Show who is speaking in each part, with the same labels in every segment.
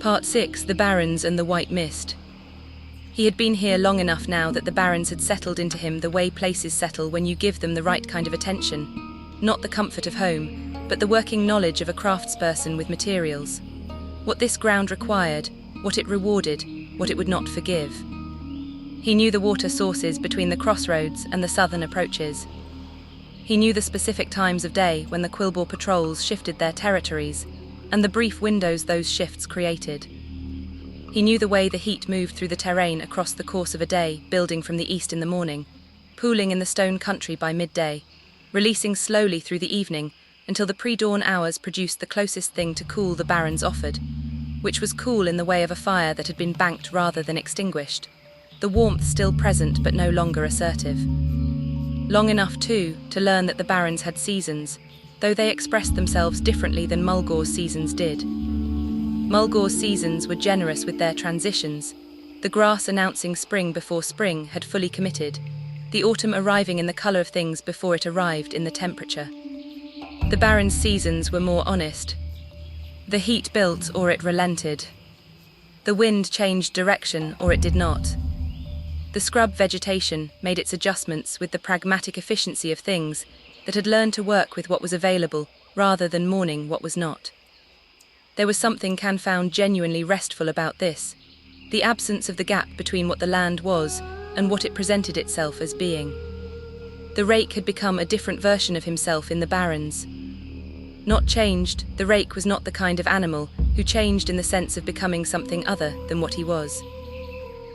Speaker 1: Part 6, The Barrens and the White Mist. He had been here long enough now that the Barrens had settled into him the way places settle when you give them the right kind of attention. Not the comfort of home, but the working knowledge of a craftsperson with materials. What this ground required, what it rewarded, what it would not forgive. He knew the water sources between the crossroads and the southern approaches. He knew the specific times of day when the quilboar patrols shifted their territories, and the brief windows those shifts created. He knew the way the heat moved through the terrain across the course of a day, building from the east in the morning, pooling in the stone country by midday, releasing slowly through the evening until the pre-dawn hours produced the closest thing to cool the Barrens offered, which was cool in the way of a fire that had been banked rather than extinguished, the warmth still present but no longer assertive. Long enough, too, to learn that the Barrens had seasons, though they expressed themselves differently than Mulgaw's seasons did. Mulgaw's seasons were generous with their transitions, the grass announcing spring before spring had fully committed, the autumn arriving in the colour of things before it arrived in the temperature. The Barrens' seasons were more honest. The heat built or it relented. The wind changed direction or it did not. The scrub vegetation made its adjustments with the pragmatic efficiency of things that had learned to work with what was available rather than mourning what was not. There was something Can found genuinely restful about this, the absence of the gap between what the land was and what it presented itself as being. The Rake had become a different version of himself in the Barrens. Not changed, the Rake was not the kind of animal who changed in the sense of becoming something other than what he was.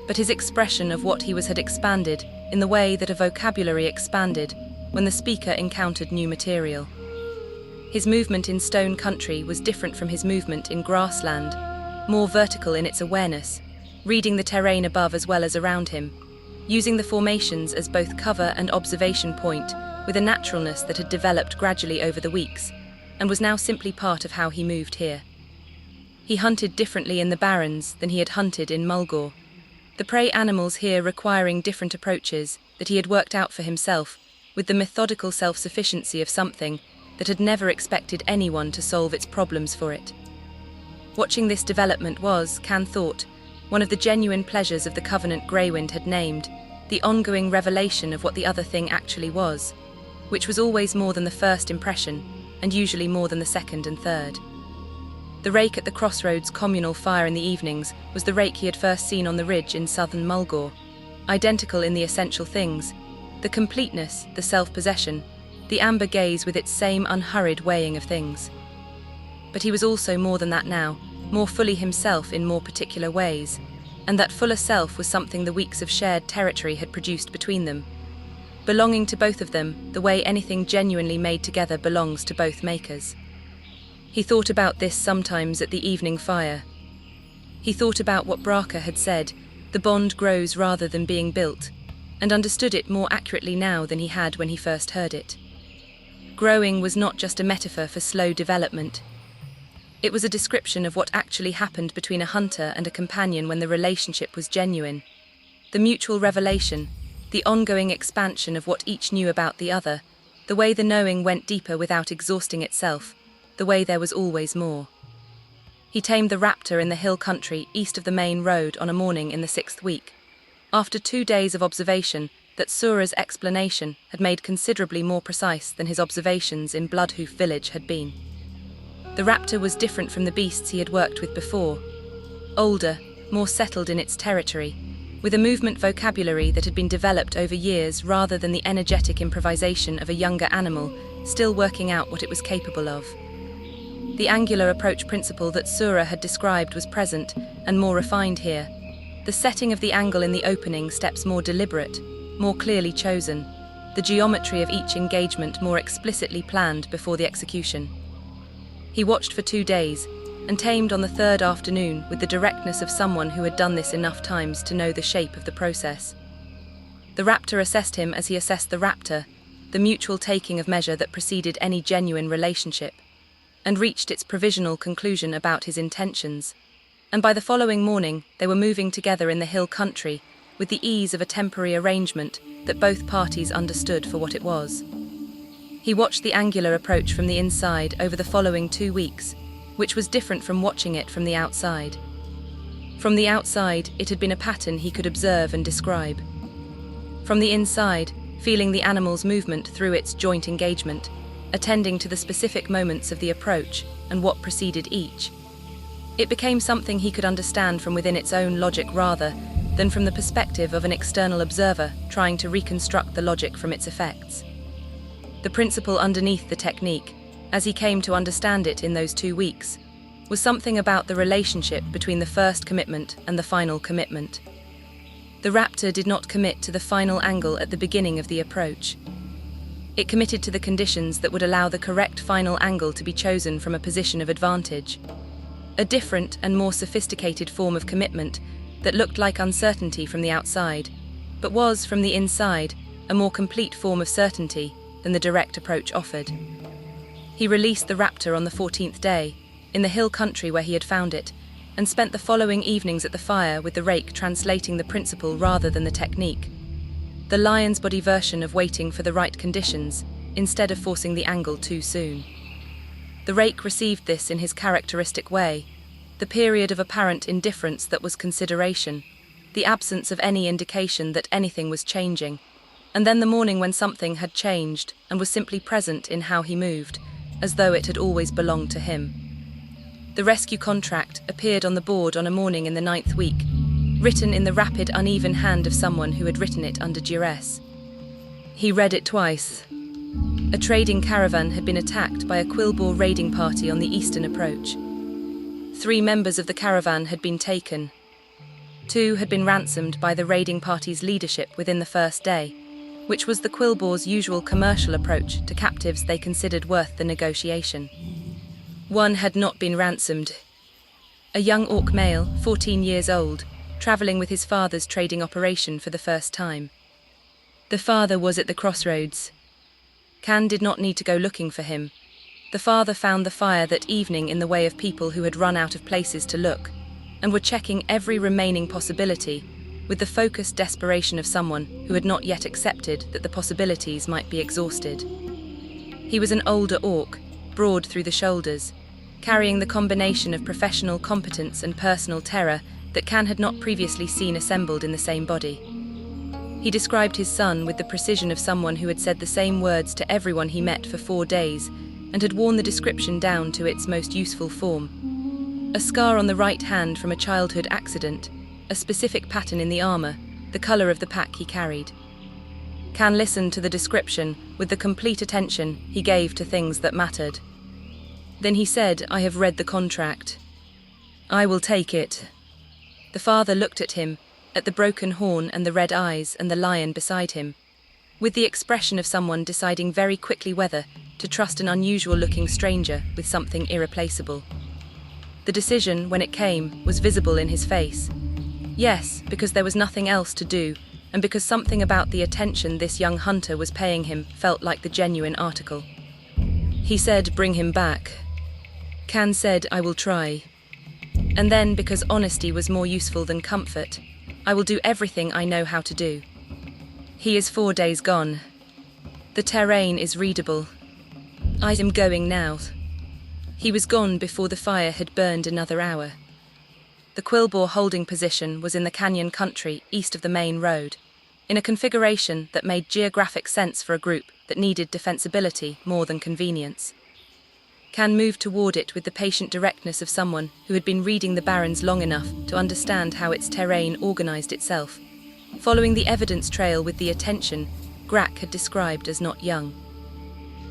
Speaker 1: But his expression of what he was had expanded in the way that a vocabulary expanded when the speaker encountered new material. His movement in stone country was different from his movement in grassland, more vertical in its awareness, reading the terrain above as well as around him, using the formations as both cover and observation point with a naturalness that had developed gradually over the weeks, and was now simply part of how he moved here. He hunted differently in the Barrens than he had hunted in Mulgaw, the prey animals here requiring different approaches that he had worked out for himself, with the methodical self-sufficiency of something that had never expected anyone to solve its problems for it. Watching this development was, Can thought, one of the genuine pleasures of the Covenant Greywind had named, the ongoing revelation of what the other thing actually was, which was always more than the first impression, and usually more than the second and third. The Rake at the crossroads' communal fire in the evenings was the Rake he had first seen on the ridge in southern Mulgaw, identical in the essential things, the completeness, the self-possession, the amber gaze with its same unhurried weighing of things. But he was also more than that now, more fully himself in more particular ways, and that fuller self was something the weeks of shared territory had produced between them, belonging to both of them the way anything genuinely made together belongs to both makers. He thought about this sometimes at the evening fire. He thought about what Braka had said, the bond grows rather than being built, and understood it more accurately now than he had when he first heard it. Growing was not just a metaphor for slow development. It was a description of what actually happened between a hunter and a companion when the relationship was genuine. The mutual revelation, the ongoing expansion of what each knew about the other, the way the knowing went deeper without exhausting itself, the way there was always more. He tamed the raptor in the hill country east of the main road on a morning in the 6th week, after 2 days of observation that Sura's explanation had made considerably more precise than his observations in Bloodhoof village had been. The raptor was different from the beasts he had worked with before, older, more settled in its territory, with a movement vocabulary that had been developed over years rather than the energetic improvisation of a younger animal still working out what it was capable of. The angular approach principle that Sura had described was present and more refined here, the setting of the angle in the opening steps more deliberate, more clearly chosen, the geometry of each engagement more explicitly planned before the execution. He watched for 2 days, and tamed on the 3rd afternoon with the directness of someone who had done this enough times to know the shape of the process. The raptor assessed him as he assessed the raptor, the mutual taking of measure that preceded any genuine relationship, and reached its provisional conclusion about his intentions. And by the following morning, they were moving together in the hill country with the ease of a temporary arrangement that both parties understood for what it was. He watched the angular approach from the inside over the following 2 weeks, which was different from watching it from the outside. From the outside, it had been a pattern he could observe and describe. From the inside, feeling the animal's movement through its joint engagement, attending to the specific moments of the approach and what preceded each, it became something he could understand from within its own logic rather than from the perspective of an external observer trying to reconstruct the logic from its effects. The principle underneath the technique, as he came to understand it in those 2 weeks, was something about the relationship between the first commitment and the final commitment. The raptor did not commit to the final angle at the beginning of the approach. It committed to the conditions that would allow the correct final angle to be chosen from a position of advantage. A different and more sophisticated form of commitment that looked like uncertainty from the outside, but was, from the inside, a more complete form of certainty than the direct approach offered. He released the raptor on the 14th day, in the hill country where he had found it, and spent the following evenings at the fire with the rake translating the principle rather than the technique. The lion's body version of waiting for the right conditions, instead of forcing the angle too soon. The rake received this in his characteristic way, the period of apparent indifference that was consideration, the absence of any indication that anything was changing, and then the morning when something had changed and was simply present in how he moved, as though it had always belonged to him. The rescue contract appeared on the board on a morning in the 9th week, written in the rapid, uneven hand of someone who had written it under duress. He read it twice. A trading caravan had been attacked by a quilboar raiding party on the eastern approach. 3 members of the caravan had been taken. 2 had been ransomed by the raiding party's leadership within the first day, which was the quilboar's usual commercial approach to captives they considered worth the negotiation. 1 had not been ransomed. A young orc male, 14 years old, travelling with his father's trading operation for the first time. The father was at the crossroads. Can did not need to go looking for him. The father found the fire that evening in the way of people who had run out of places to look, and were checking every remaining possibility, with the focused desperation of someone who had not yet accepted that the possibilities might be exhausted. He was an older orc, broad through the shoulders, carrying the combination of professional competence and personal terror that Can had not previously seen assembled in the same body. He described his son with the precision of someone who had said the same words to everyone he met for 4 days, and had worn the description down to its most useful form. A scar on the right hand from a childhood accident, a specific pattern in the armour, the colour of the pack he carried. Can listened to the description with the complete attention he gave to things that mattered. Then he said, "I have read the contract. I will take it." The father looked at him, at the broken horn and the red eyes and the lion beside him, with the expression of someone deciding very quickly whether to trust an unusual-looking stranger with something irreplaceable. The decision, when it came, was visible in his face. Yes, because there was nothing else to do, and because something about the attention this young hunter was paying him felt like the genuine article. He said, "Bring him back." Can said, "I will try." And then, because honesty was more useful than comfort, "I will do everything I know how to do." He is 4 days gone. The terrain is readable. I am going now. He was gone before the fire had burned another hour. The quilboar holding position was in the canyon country east of the main road, in a configuration that made geographic sense for a group that needed defensibility more than convenience. Can moved toward it with the patient directness of someone who had been reading the Barrens long enough to understand how its terrain organized itself, following the evidence trail with the attention Grak had described as not young.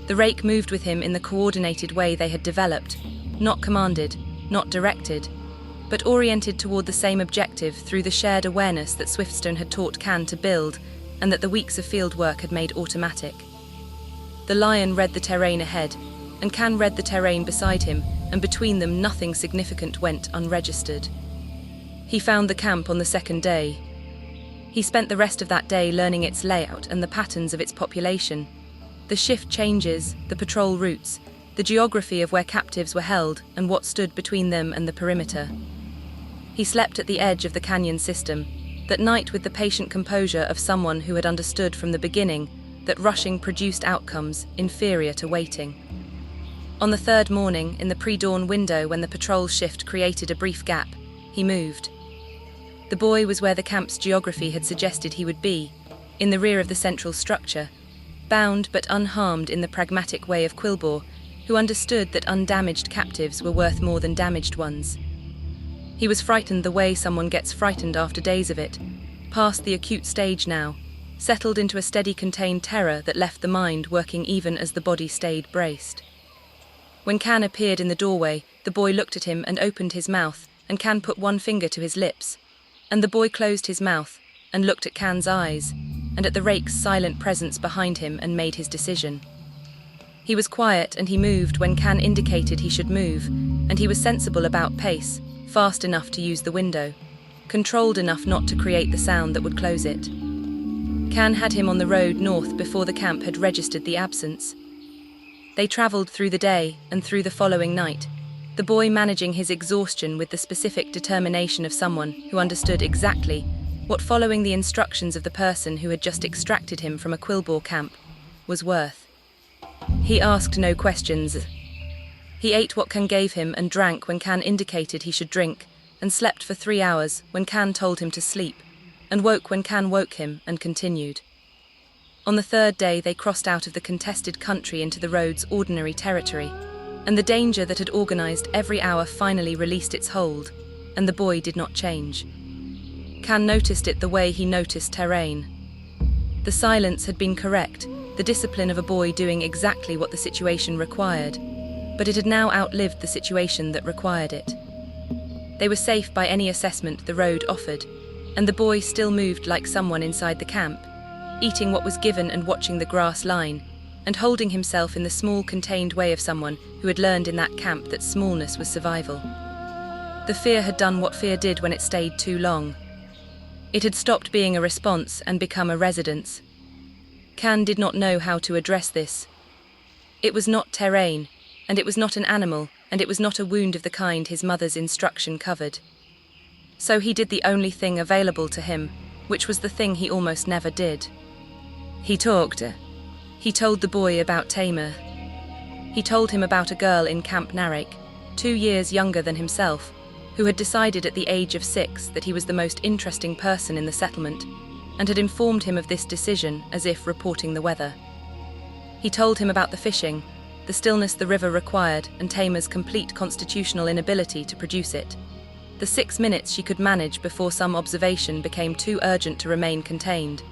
Speaker 1: The rake moved with him in the coordinated way they had developed, not commanded, not directed, but oriented toward the same objective through the shared awareness that Swiftstone had taught Can to build and that the weeks of field work had made automatic. The lion read the terrain ahead, and Can read the terrain beside him, and between them nothing significant went unregistered. He found the camp on the 2nd day. He spent the rest of that day learning its layout and the patterns of its population, the shift changes, the patrol routes, the geography of where captives were held and what stood between them and the perimeter. He slept at the edge of the canyon system, that night with the patient composure of someone who had understood from the beginning that rushing produced outcomes inferior to waiting. On the 3rd morning, in the pre-dawn window when the patrol shift created a brief gap, he moved. The boy was where the camp's geography had suggested he would be, in the rear of the central structure, bound but unharmed in the pragmatic way of Quilboar, who understood that undamaged captives were worth more than damaged ones. He was frightened the way someone gets frightened after days of it, past the acute stage now, settled into a steady contained terror that left the mind working even as the body stayed braced. When Can appeared in the doorway, the boy looked at him and opened his mouth, and Can put one finger to his lips, and the boy closed his mouth and looked at Can's eyes, and at the Rake's silent presence behind him, and made his decision. He was quiet and he moved when Can indicated he should move, and he was sensible about pace, fast enough to use the window, controlled enough not to create the sound that would close it. Can had him on the road north before the camp had registered the absence. They travelled through the day and through the following night, the boy managing his exhaustion with the specific determination of someone who understood exactly what following the instructions of the person who had just extracted him from a quilboar camp was worth. He asked no questions. He ate what Can gave him and drank when Can indicated he should drink, and slept for 3 hours when Can told him to sleep, and woke when Can woke him, and continued. On the third day they crossed out of the contested country into the road's ordinary territory, and the danger that had organized every hour finally released its hold, and the boy did not change. Can noticed it the way he noticed terrain. The silence had been correct, the discipline of a boy doing exactly what the situation required, but it had now outlived the situation that required it. They were safe by any assessment the road offered, and the boy still moved like someone inside the camp, eating what was given and watching the grass line, and holding himself in the small contained way of someone who had learned in that camp that smallness was survival. The fear had done what fear did when it stayed too long. It had stopped being a response and become a residence. Can did not know how to address this. It was not terrain, and it was not an animal, and it was not a wound of the kind his mother's instruction covered. So he did the only thing available to him, which was the thing he almost never did. He talked. He told the boy about Tamer. He told him about a girl in Camp Narek, 2 years younger than himself, who had decided at the age of 6 that he was the most interesting person in the settlement, and had informed him of this decision as if reporting the weather. He told him about the fishing, the stillness the river required, and Tamer's complete constitutional inability to produce it. The 6 minutes she could manage before some observation became too urgent to remain contained.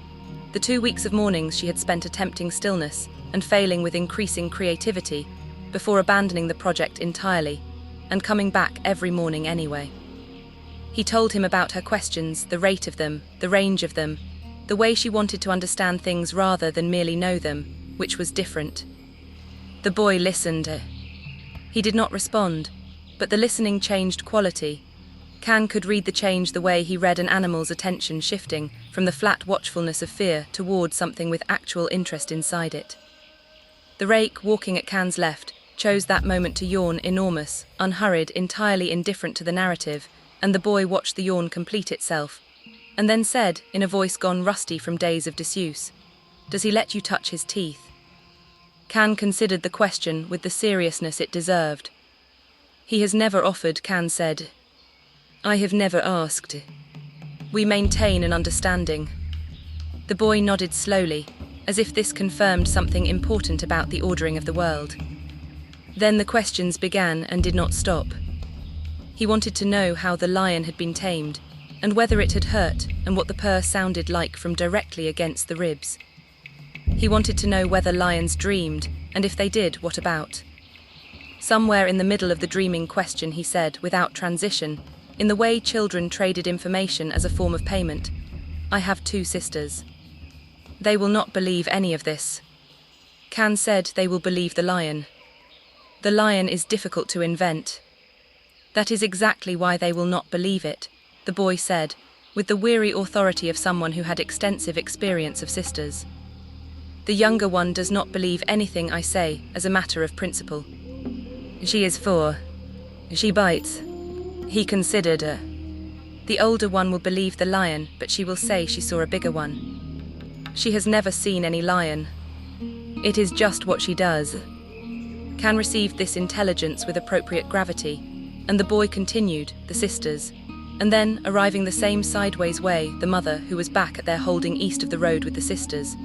Speaker 1: The 2 weeks of mornings she had spent attempting stillness and failing with increasing creativity before abandoning the project entirely and coming back every morning anyway. He told him about her questions, the rate of them, the range of them, the way she wanted to understand things rather than merely know them, which was different. The boy listened. He did not respond, but the listening changed quality. Can could read the change the way he read an animal's attention shifting from the flat watchfulness of fear toward something with actual interest inside it. The Rake, walking at Can's left, chose that moment to yawn enormous, unhurried, entirely indifferent to the narrative, and the boy watched the yawn complete itself, and then said, in a voice gone rusty from days of disuse, "Does he let you touch his teeth?" Can considered the question with the seriousness it deserved. "He has never offered," Can said. "I have never asked. We maintain an understanding." The boy nodded slowly, as if this confirmed something important about the ordering of the world. Then the questions began and did not stop. He wanted to know how the lion had been tamed, and whether it had hurt, and what the purr sounded like from directly against the ribs. He wanted to know whether lions dreamed, and if they did, what about? Somewhere in the middle of the dreaming question he said, without transition, in the way children traded information as a form of payment, "I have 2 sisters. They will not believe any of this." Can said they will believe the lion. The lion is difficult to invent. That is exactly why they will not believe it, the boy said, with the weary authority of someone who had extensive experience of sisters. "The younger one does not believe anything I say as a matter of principle. She is 4. She bites." He considered her. "The older one will believe the lion, but she will say she saw a bigger one. She has never seen any lion. It is just what she does." Can received this intelligence with appropriate gravity, and the boy continued, "The sisters. And then, arriving the same sideways way, the mother, who was back at their holding east of the road with the sisters,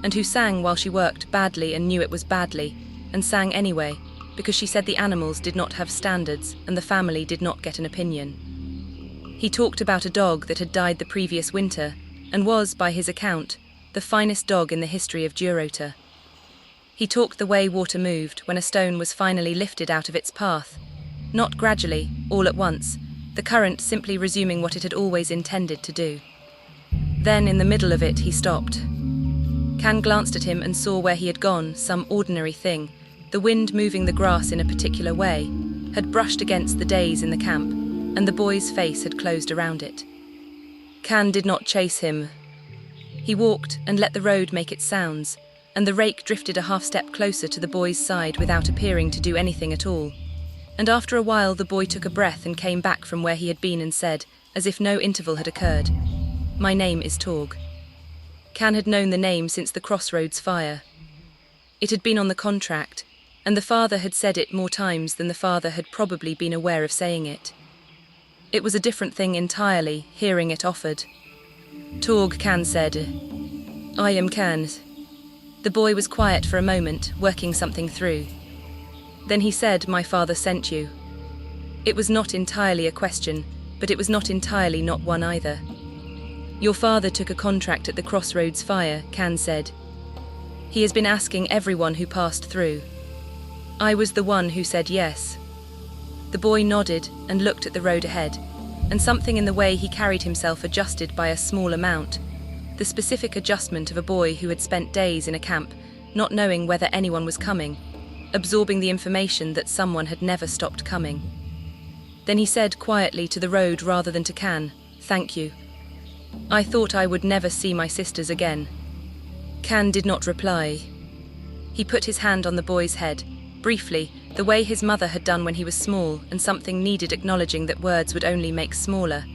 Speaker 1: and who sang while she worked badly and knew it was badly, and sang anyway, because she said the animals did not have standards and the family did not get an opinion. He talked about a dog that had died the previous winter, and was, by his account, the finest dog in the history of Durotar. He talked the way water moved when a stone was finally lifted out of its path, not gradually, all at once, the current simply resuming what it had always intended to do. Then, in the middle of it, he stopped. Can glanced at him and saw where he had gone, some ordinary thing, the wind moving the grass in a particular way, had brushed against the days in the camp, and the boy's face had closed around it. Can did not chase him. He walked and let the road make its sounds, and the rake drifted a half-step closer to the boy's side without appearing to do anything at all. And after a while the boy took a breath and came back from where he had been and said, as if no interval had occurred, "My name is Torg." Can had known the name since the crossroads fire. It had been on the contract, and the father had said it more times than the father had probably been aware of saying it. It was a different thing entirely, hearing it offered. "Torg," Can said. "I am Can." The boy was quiet for a moment, working something through. Then he said, "My father sent you." It was not entirely a question, but it was not entirely not one either. "Your father took a contract at the crossroads fire," Can said. "He has been asking everyone who passed through. I was the one who said yes." The boy nodded and looked at the road ahead, and something in the way he carried himself adjusted by a small amount, the specific adjustment of a boy who had spent days in a camp, not knowing whether anyone was coming, absorbing the information that someone had never stopped coming. Then he said quietly to the road rather than to Can, "Thank you. I thought I would never see my sisters again." Can did not reply. He put his hand on the boy's head, briefly, the way his mother had done when he was small and something needed acknowledging that words would only make smaller,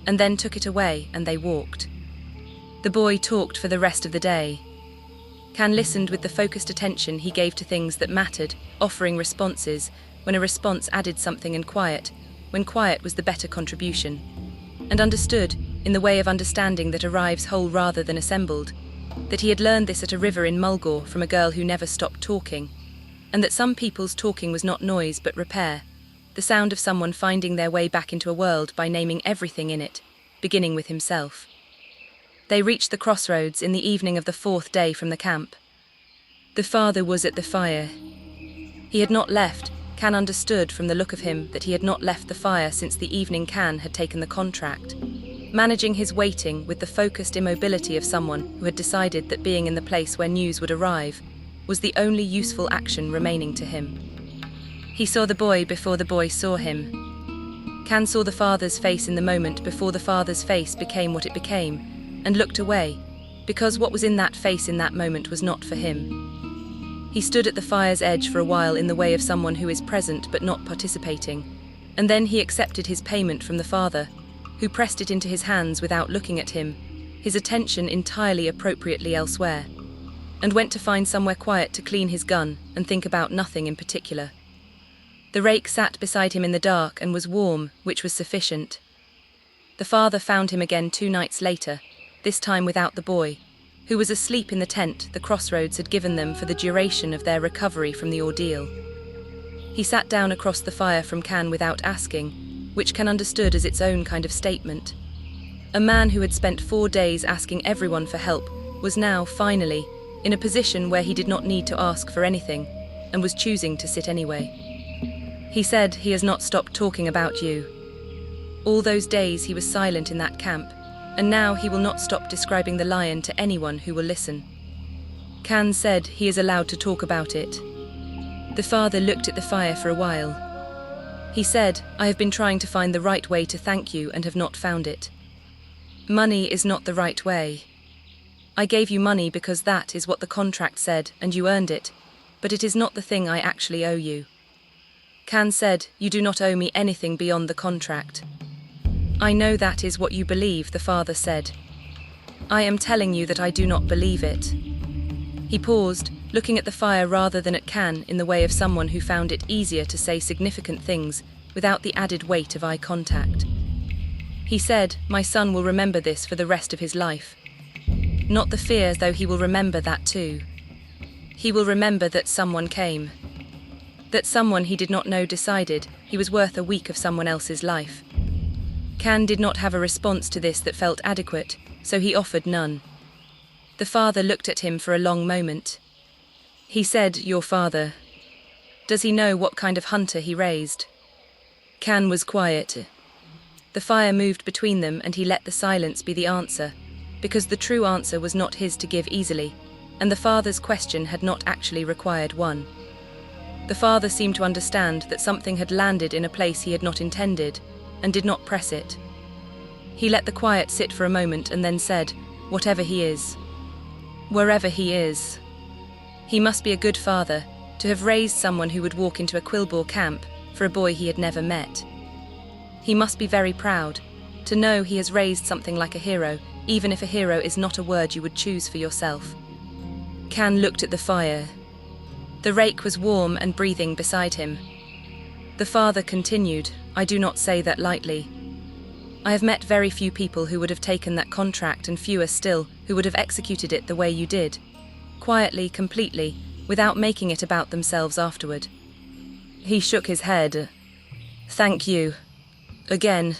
Speaker 1: and then took it away and they walked. The boy talked for the rest of the day. Can listened with the focused attention he gave to things that mattered, offering responses, when a response added something, and quiet, when quiet was the better contribution, and understood, in the way of understanding that arrives whole rather than assembled, that he had learned this at a river in Mulgore from a girl who never stopped talking, and that some people's talking was not noise but repair, the sound of someone finding their way back into a world by naming everything in it, beginning with himself. They reached the crossroads in the evening of the 4th day from the camp. The father was at the fire. He had not left. Can understood from the look of him that he had not left the fire since the evening Can had taken the contract, managing his waiting with the focused immobility of someone who had decided that being in the place where news would arrive was the only useful action remaining to him. He saw the boy before the boy saw him. Can saw the father's face in the moment before the father's face became what it became, and looked away, because what was in that face in that moment was not for him. He stood at the fire's edge for a while in the way of someone who is present but not participating, and then he accepted his payment from the father, who pressed it into his hands without looking at him, his attention entirely appropriately elsewhere, and went to find somewhere quiet to clean his gun and think about nothing in particular. The rake sat beside him in the dark and was warm, which was sufficient. The father found him again 2 nights later, this time without the boy, who was asleep in the tent the crossroads had given them for the duration of their recovery from the ordeal. He sat down across the fire from Can without asking, which Can understood as its own kind of statement. A man who had spent 4 days asking everyone for help was now, finally, in a position where he did not need to ask for anything, and was choosing to sit anyway. He said, "He has not stopped talking about you. All those days he was silent in that camp, and now he will not stop describing the lion to anyone who will listen." Can said, "He is allowed to talk about it." The father looked at the fire for a while. He said, "I have been trying to find the right way to thank you and have not found it. Money is not the right way. I gave you money because that is what the contract said and you earned it, but it is not the thing I actually owe you." Can said, "You do not owe me anything beyond the contract." "I know that is what you believe," the father said. "I am telling you that I do not believe it." He paused, looking at the fire rather than at Can in the way of someone who found it easier to say significant things without the added weight of eye contact. He said, "My son will remember this for the rest of his life. Not the fear, though he will remember that too. He will remember that someone came. That someone he did not know decided he was worth a week of someone else's life." Can did not have a response to this that felt adequate, so he offered none. The father looked at him for a long moment. He said, "Your father. Does he know what kind of hunter he raised?" Can was quiet. The fire moved between them and he let the silence be the answer, because the true answer was not his to give easily, and the father's question had not actually required one. The father seemed to understand that something had landed in a place he had not intended, and did not press it. He let the quiet sit for a moment and then said, "Whatever he is. Wherever he is. He must be a good father, to have raised someone who would walk into a quilboar camp for a boy he had never met. He must be very proud, to know he has raised something like a hero, even if a hero is not a word you would choose for yourself." Can looked at the fire. The rake was warm and breathing beside him. The father continued, "I do not say that lightly. I have met very few people who would have taken that contract and fewer still who would have executed it the way you did. Quietly, completely, without making it about themselves afterward." He shook his head. "Thank you. Again.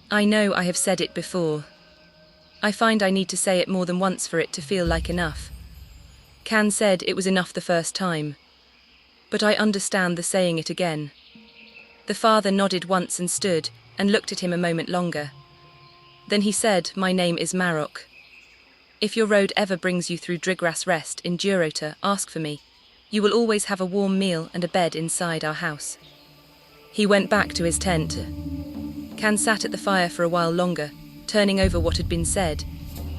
Speaker 1: I know I have said it before. I find I need to say it more than once for it to feel like enough." Can said it was enough the first time. "But I understand the saying it again." The father nodded once and stood, and looked at him a moment longer. Then he said, "My name is Marok. If your road ever brings you through Drygrass Rest in Durotar, ask for me. You will always have a warm meal and a bed inside our house." He went back to his tent. Can sat at the fire for a while longer, turning over what had been said,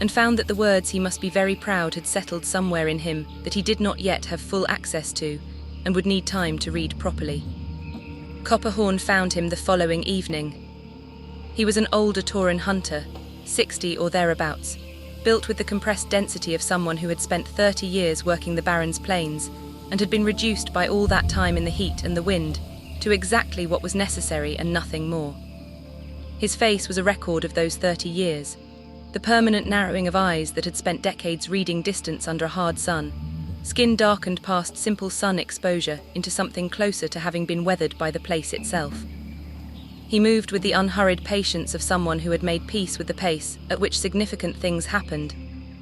Speaker 1: and found that the words he must be very proud had settled somewhere in him that he did not yet have full access to, and would need time to read properly. Copperhorn found him the following evening. He was an older Tauran hunter, 60 or thereabouts, built with the compressed density of someone who had spent 30 years working the Barrens plains, and had been reduced by all that time in the heat and the wind to exactly what was necessary and nothing more. His face was a record of those 30 years, the permanent narrowing of eyes that had spent decades reading distance under a hard sun, skin darkened past simple sun exposure into something closer to having been weathered by the place itself. He moved with the unhurried patience of someone who had made peace with the pace at which significant things happened,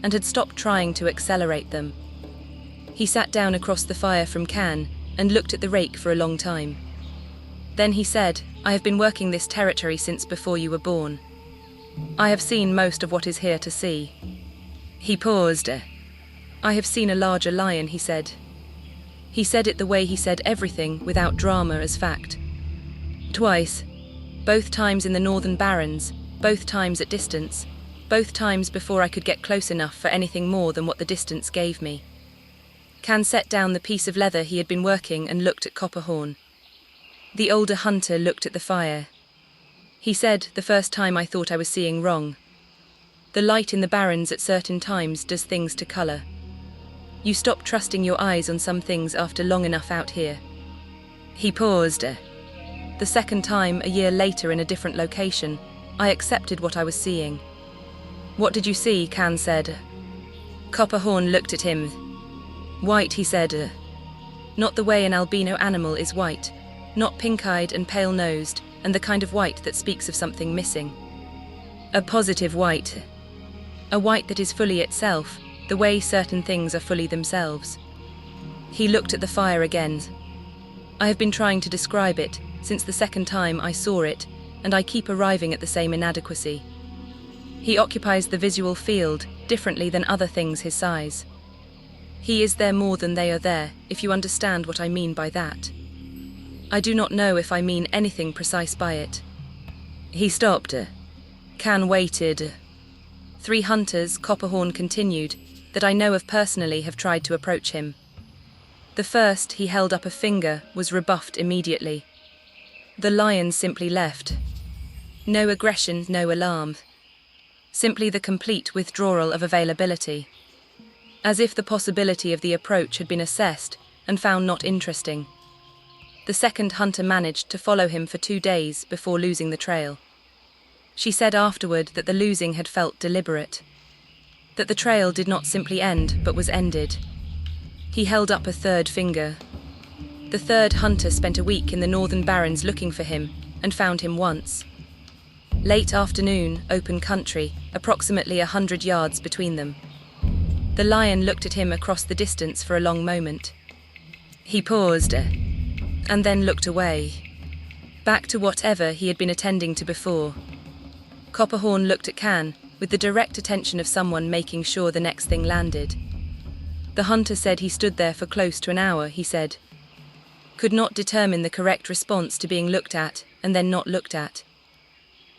Speaker 1: and had stopped trying to accelerate them. He sat down across the fire from Can and looked at the rake for a long time. Then he said, "I have been working this territory since before you were born. I have seen most of what is here to see." He paused. "I have seen a larger lion," he said. He said it the way he said everything, without drama as fact. "Twice. Both times in the northern Barrens, both times at distance, both times before I could get close enough for anything more than what the distance gave me." Can set down the piece of leather he had been working and looked at Copperhorn. The older hunter looked at the fire. He said, "The first time I thought I was seeing wrong. The light in the Barrens at certain times does things to colour. You stop trusting your eyes on some things after long enough out here." He paused. "The second time, a year later in a different location, I accepted what I was seeing." "What did you see?" Can said. Copperhorn looked at him. "White," he said. "Not the way an albino animal is white, not pink-eyed and pale-nosed, and the kind of white that speaks of something missing. A positive white. A white that is fully itself, the way certain things are fully themselves." He looked at the fire again. "I have been trying to describe it since the second time I saw it, and I keep arriving at the same inadequacy. He occupies the visual field differently than other things his size. He is there more than they are there, if you understand what I mean by that. I do not know if I mean anything precise by it." He stopped. Can waited. "3 hunters," Copperhorn continued, "that I know of personally have tried to approach him. The first, he held up a finger, was rebuffed immediately. The lion simply left. No aggression, no alarm. Simply the complete withdrawal of availability. As if the possibility of the approach had been assessed and found not interesting. The second hunter managed to follow him for 2 days before losing the trail. She said afterward that the losing had felt deliberate. That the trail did not simply end, but was ended. He held up a third finger. The third hunter spent a week in the northern Barrens looking for him, and found him once. Late afternoon, open country, approximately 100 yards between them. The lion looked at him across the distance for a long moment. He paused, and then looked away. Back to whatever he had been attending to before. Copperhorn looked at Can, with the direct attention of someone making sure the next thing landed. The hunter said he stood there for close to an hour, he said. Could not determine the correct response to being looked at, and then not looked at.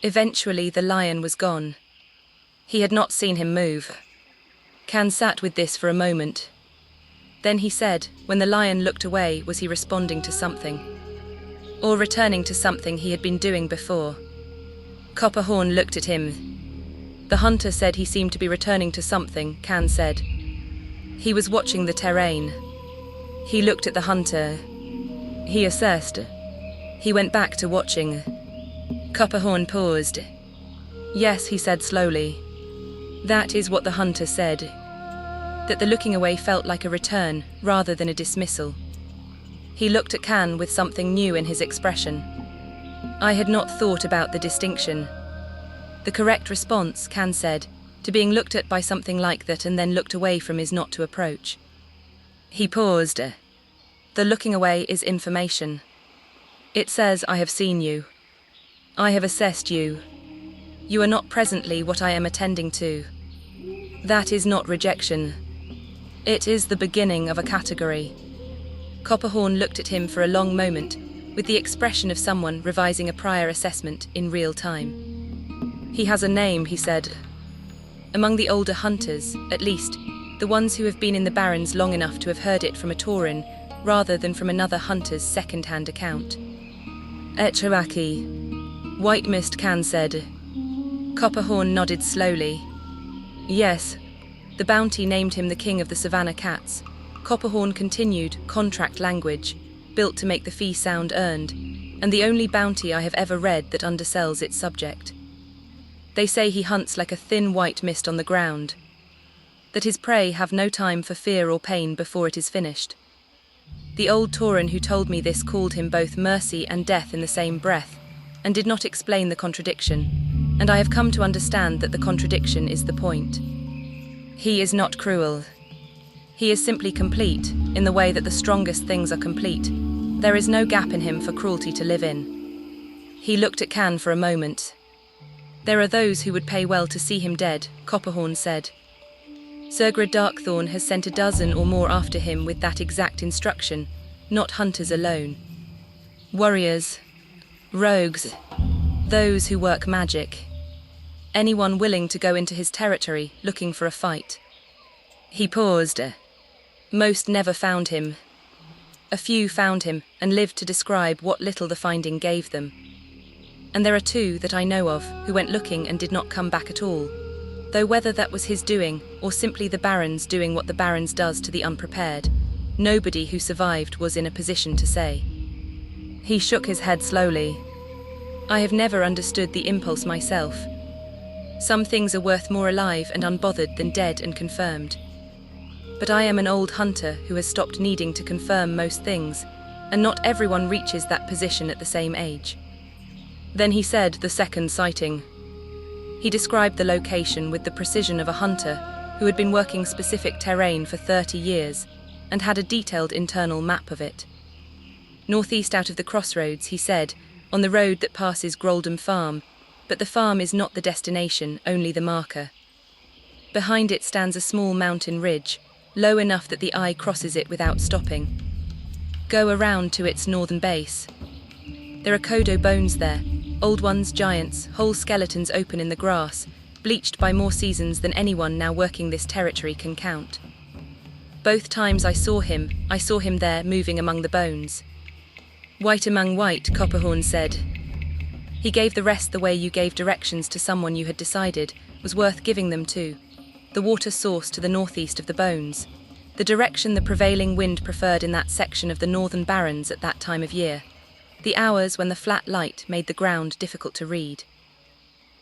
Speaker 1: Eventually the lion was gone. He had not seen him move. Can sat with this for a moment. Then he said, when the lion looked away, was he responding to something? Or returning to something he had been doing before? Copperhorn looked at him. The hunter said he seemed to be returning to something, Can said. He was watching the terrain. He looked at the hunter. He assessed. He went back to watching. Copperhorn paused. Yes, he said slowly. That is what the hunter said. That the looking away felt like a return, rather than a dismissal. He looked at Can with something new in his expression. I had not thought about the distinction. The correct response, Can said, to being looked at by something like that and then looked away from is not to approach. He paused. The looking away is information. It says, I have seen you. I have assessed you. You are not presently what I am attending to. That is not rejection. It is the beginning of a category. Copperhorn looked at him for a long moment, with the expression of someone revising a prior assessment in real time. He has a name, he said. Among the older hunters, at least, the ones who have been in the Barrens long enough to have heard it from a Tauren, rather than from another hunter's second-hand account. Echiraki. White Mist, Can said. Copperhorn nodded slowly. Yes. The bounty named him the king of the savannah cats. Copperhorn continued, contract language, built to make the fee sound earned, and the only bounty I have ever read that undersells its subject. They say he hunts like a thin white mist on the ground, that his prey have no time for fear or pain before it is finished. The old Tauren who told me this called him both mercy and death in the same breath, and did not explain the contradiction, and I have come to understand that the contradiction is the point. He is not cruel. He is simply complete, in the way that the strongest things are complete. There is no gap in him for cruelty to live in. He looked at Can for a moment. There are those who would pay well to see him dead, Copperhorn said. Surgra Darkthorn has sent a dozen or more after him with that exact instruction, not hunters alone. Warriors, rogues, those who work magic. Anyone willing to go into his territory looking for a fight. He paused. Most never found him. A few found him and lived to describe what little the finding gave them. And there are two that I know of who went looking and did not come back at all, though whether that was his doing or simply the Barrens doing what the Barrens does to the unprepared, nobody who survived was in a position to say. He shook his head slowly. I have never understood the impulse myself. Some things are worth more alive and unbothered than dead and confirmed. But I am an old hunter who has stopped needing to confirm most things, and not everyone reaches that position at the same age. Then he said the second sighting. He described the location with the precision of a hunter who had been working specific terrain for 30 years and had a detailed internal map of it. Northeast out of the crossroads, he said, on the road that passes Groldham Farm, but the farm is not the destination, only the marker. Behind it stands a small mountain ridge, low enough that the eye crosses it without stopping. Go around to its northern base. There are kodo bones there, old ones, giants, whole skeletons open in the grass, bleached by more seasons than anyone now working this territory can count. Both times I saw him there moving among the bones. White among white, Copperhorn said. He gave the rest the way you gave directions to someone you had decided was worth giving them to. The water source to the northeast of the bones, the direction the prevailing wind preferred in that section of the northern Barrens at that time of year, the hours when the flat light made the ground difficult to read.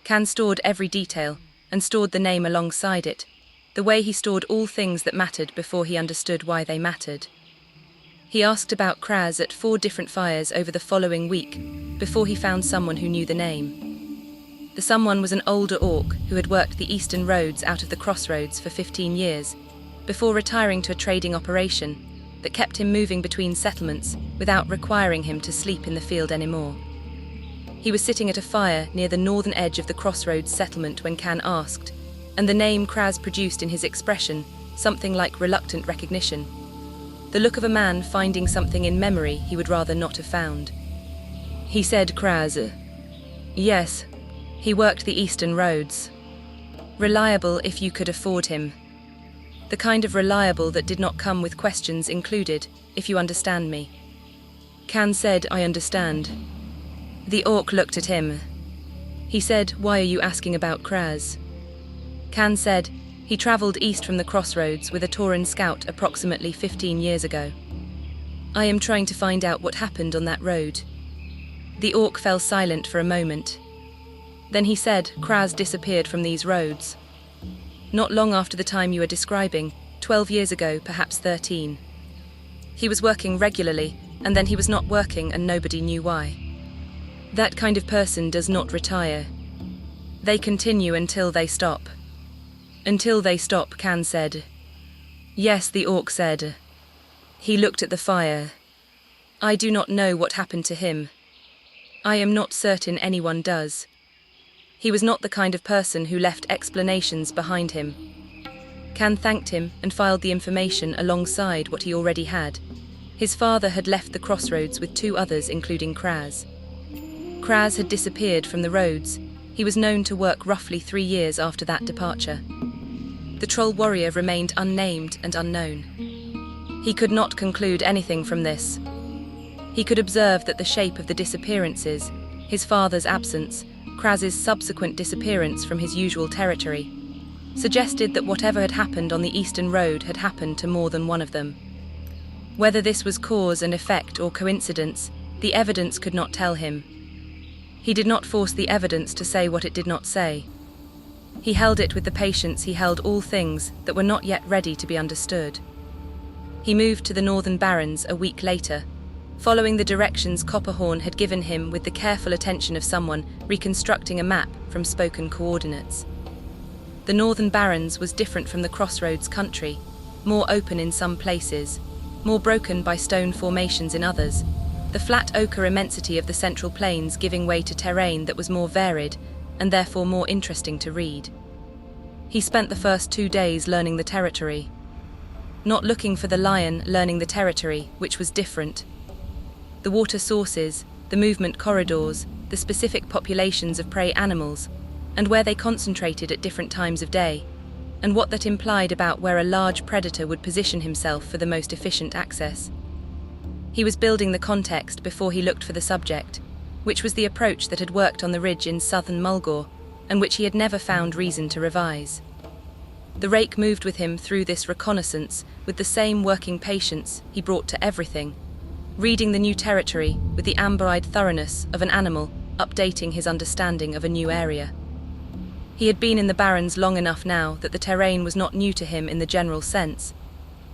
Speaker 1: Can stored every detail, and stored the name alongside it, the way he stored all things that mattered before he understood why they mattered. He asked about Kraz at 4 different fires over the following week, before he found someone who knew the name. The someone was an older orc who had worked the eastern roads out of the crossroads for 15 years, before retiring to a trading operation that kept him moving between settlements without requiring him to sleep in the field anymore. He was sitting at a fire near the northern edge of the crossroads settlement when Can asked, and the name Kraz produced in his expression something like reluctant recognition. The look of a man finding something in memory he would rather not have found. He said, Kraz. Yes, he worked the eastern roads. Reliable if you could afford him. The kind of reliable that did not come with questions included, if you understand me. Can said, I understand. The orc looked at him. He said, why are you asking about Kraz? Can said, he travelled east from the crossroads with a Tauran scout approximately 15 years ago. I am trying to find out what happened on that road. The orc fell silent for a moment. Then he said, Kraz disappeared from these roads. Not long after the time you are describing, 12 years ago, perhaps 13. He was working regularly, and then he was not working and nobody knew why. That kind of person does not retire. They continue until they stop. Until they stop, Can said. Yes, the orc said. He looked at the fire. I do not know what happened to him. I am not certain anyone does. He was not the kind of person who left explanations behind him. Can thanked him and filed the information alongside what he already had. His father had left the crossroads with 2 others, including Kraz. Kraz had disappeared from the roads. He was known to work roughly 3 years after that departure. The troll warrior remained unnamed and unknown. He could not conclude anything from this. He could observe that the shape of the disappearances, his father's absence, Kraz's subsequent disappearance from his usual territory, suggested that whatever had happened on the eastern road had happened to more than one of them. Whether this was cause and effect or coincidence, the evidence could not tell him. He did not force the evidence to say what it did not say. He held it with the patience he held all things that were not yet ready to be understood. He moved to the northern Barrens a week later, following the directions Copperhorn had given him with the careful attention of someone reconstructing a map from spoken coordinates. The northern Barrens was different from the crossroads country, more open in some places, more broken by stone formations in others, the flat ochre immensity of the central plains giving way to terrain that was more varied and therefore more interesting to read. He spent the first 2 days learning the territory. Not looking for the lion, learning the territory, which was different. The water sources, the movement corridors, the specific populations of prey animals, and where they concentrated at different times of day, and what that implied about where a large predator would position himself for the most efficient access. He was building the context before he looked for the subject, which was the approach that had worked on the ridge in southern Mulgore, and which he had never found reason to revise. The Rake moved with him through this reconnaissance with the same working patience he brought to everything, reading the new territory with the amber-eyed thoroughness of an animal updating his understanding of a new area. He had been in the Barrens long enough now that the terrain was not new to him in the general sense,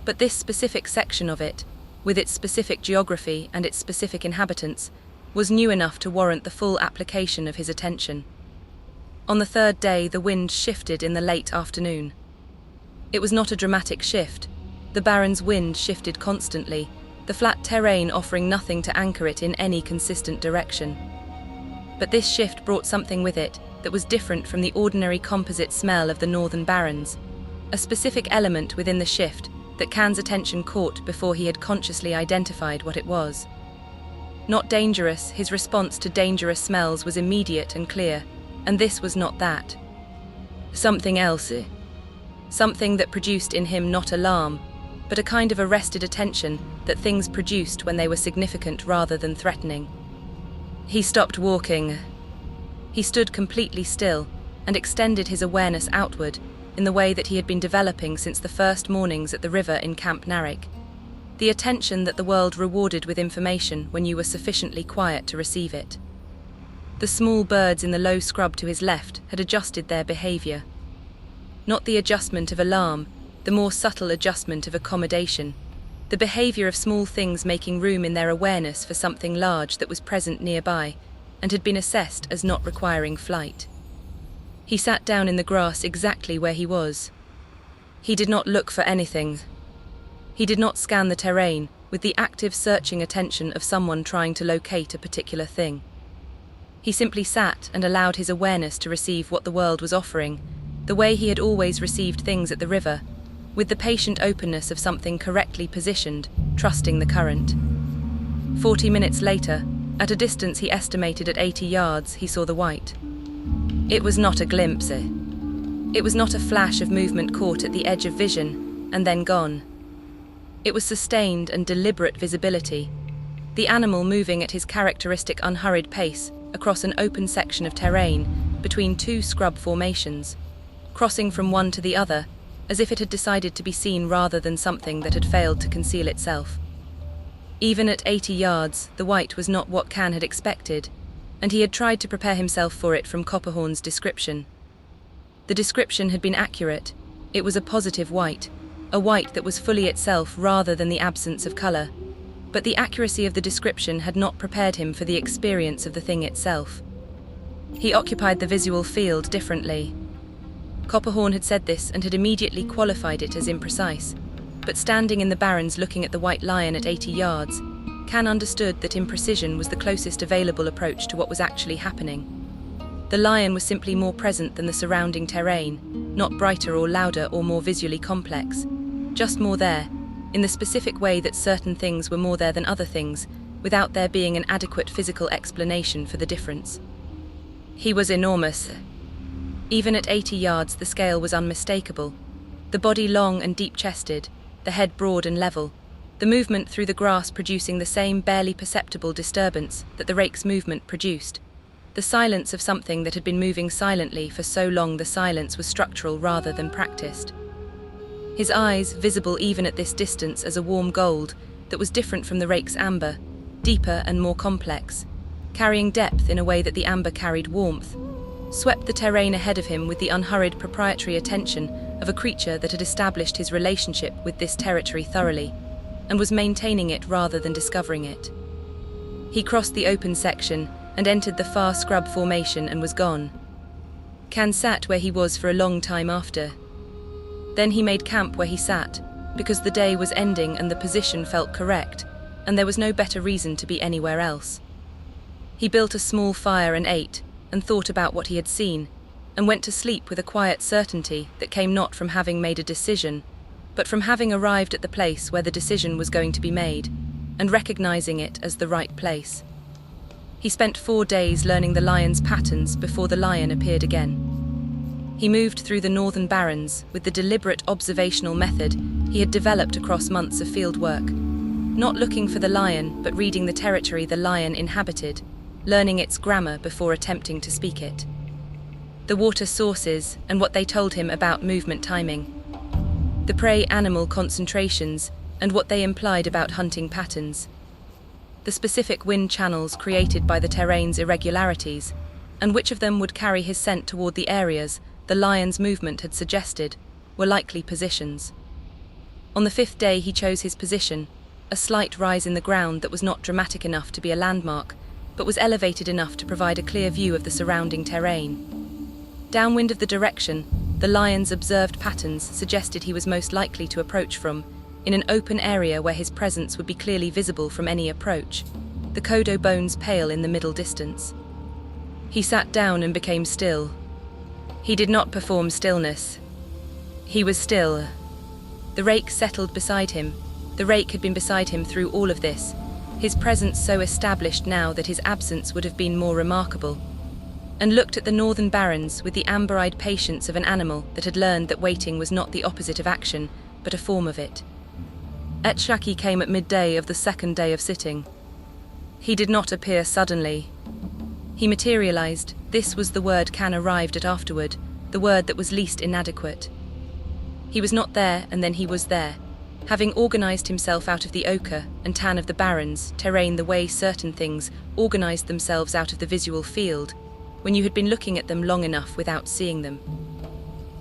Speaker 1: but this specific section of it, with its specific geography and its specific inhabitants, was new enough to warrant the full application of his attention. On the 3rd day, the wind shifted in the late afternoon. It was not a dramatic shift. The Barrens' wind shifted constantly, the flat terrain offering nothing to anchor it in any consistent direction. But this shift brought something with it that was different from the ordinary composite smell of the northern Barrens, a specific element within the shift that Can's attention caught before he had consciously identified what it was. Not dangerous, his response to dangerous smells was immediate and clear, and this was not that. Something else. Something that produced in him not alarm, but a kind of arrested attention that things produced when they were significant rather than threatening. He stopped walking. He stood completely still and extended his awareness outward in the way that he had been developing since the first mornings at the river in Camp Narek. The attention that the world rewarded with information when you were sufficiently quiet to receive it. The small birds in the low scrub to his left had adjusted their behavior. Not the adjustment of alarm, the more subtle adjustment of accommodation. The behavior of small things making room in their awareness for something large that was present nearby, and had been assessed as not requiring flight. He sat down in the grass exactly where he was. He did not look for anything. He did not scan the terrain with the active searching attention of someone trying to locate a particular thing. He simply sat and allowed his awareness to receive what the world was offering, the way he had always received things at the river, with the patient openness of something correctly positioned, trusting the current. 40 minutes later, at a distance he estimated at 80 yards, he saw the white. It was not a glimpse. It was not a flash of movement caught at the edge of vision and then gone. It was sustained and deliberate visibility, the animal moving at his characteristic unhurried pace across an open section of terrain between two scrub formations, crossing from one to the other as if it had decided to be seen rather than something that had failed to conceal itself. Even at 80 yards, the white was not what Can had expected, and he had tried to prepare himself for it from Copperhorn's description. The description had been accurate. It was a positive white, a white that was fully itself rather than the absence of colour. But the accuracy of the description had not prepared him for the experience of the thing itself. He occupied the visual field differently. Copperhorn had said this and had immediately qualified it as imprecise, but standing in the Barrens looking at the white lion at 80 yards, Can understood that imprecision was the closest available approach to what was actually happening. The lion was simply more present than the surrounding terrain, not brighter or louder or more visually complex, just more there, in the specific way that certain things were more there than other things, without there being an adequate physical explanation for the difference. He was enormous. Even at 80 yards, the scale was unmistakable. The body long and deep-chested, the head broad and level, the movement through the grass producing the same barely perceptible disturbance that the rake's movement produced. The silence of something that had been moving silently for so long the silence was structural rather than practiced. His eyes, visible even at this distance as a warm gold that was different from the rake's amber, deeper and more complex, carrying depth in a way that the amber carried warmth, swept the terrain ahead of him with the unhurried proprietary attention of a creature that had established his relationship with this territory thoroughly, and was maintaining it rather than discovering it. He crossed the open section and entered the far scrub formation and was gone. Can sat where he was for a long time after. Then he made camp where he sat, because the day was ending and the position felt correct, and there was no better reason to be anywhere else. He built a small fire and ate, and thought about what he had seen, and went to sleep with a quiet certainty that came not from having made a decision, but from having arrived at the place where the decision was going to be made, and recognizing it as the right place. He spent 4 days learning the lion's patterns before the lion appeared again. He moved through the northern Barrens with the deliberate observational method he had developed across months of field work, not looking for the lion but reading the territory the lion inhabited, learning its grammar before attempting to speak it. The water sources and what they told him about movement timing. The prey animal concentrations and what they implied about hunting patterns. The specific wind channels created by the terrain's irregularities, and which of them would carry his scent toward the areas the lion's movement had suggested, were likely positions. On the 5th day he chose his position, a slight rise in the ground that was not dramatic enough to be a landmark, but was elevated enough to provide a clear view of the surrounding terrain. Downwind of the direction, the lion's observed patterns suggested he was most likely to approach from, in an open area where his presence would be clearly visible from any approach, the kodo bones pale in the middle distance. He sat down and became still. He did not perform stillness. He was still. The rake settled beside him. The rake had been beside him through all of this, his presence so established now that his absence would have been more remarkable, and looked at the northern Barrens with the amber-eyed patience of an animal that had learned that waiting was not the opposite of action, but a form of it. ASHWALLOW came at midday of the 2nd day of sitting. He did not appear suddenly. He materialized. This was the word Can arrived at afterward, the word that was least inadequate. He was not there, and then he was there. Having organized himself out of the ochre and tan of the Barrens, terrain the way certain things organized themselves out of the visual field, when you had been looking at them long enough without seeing them.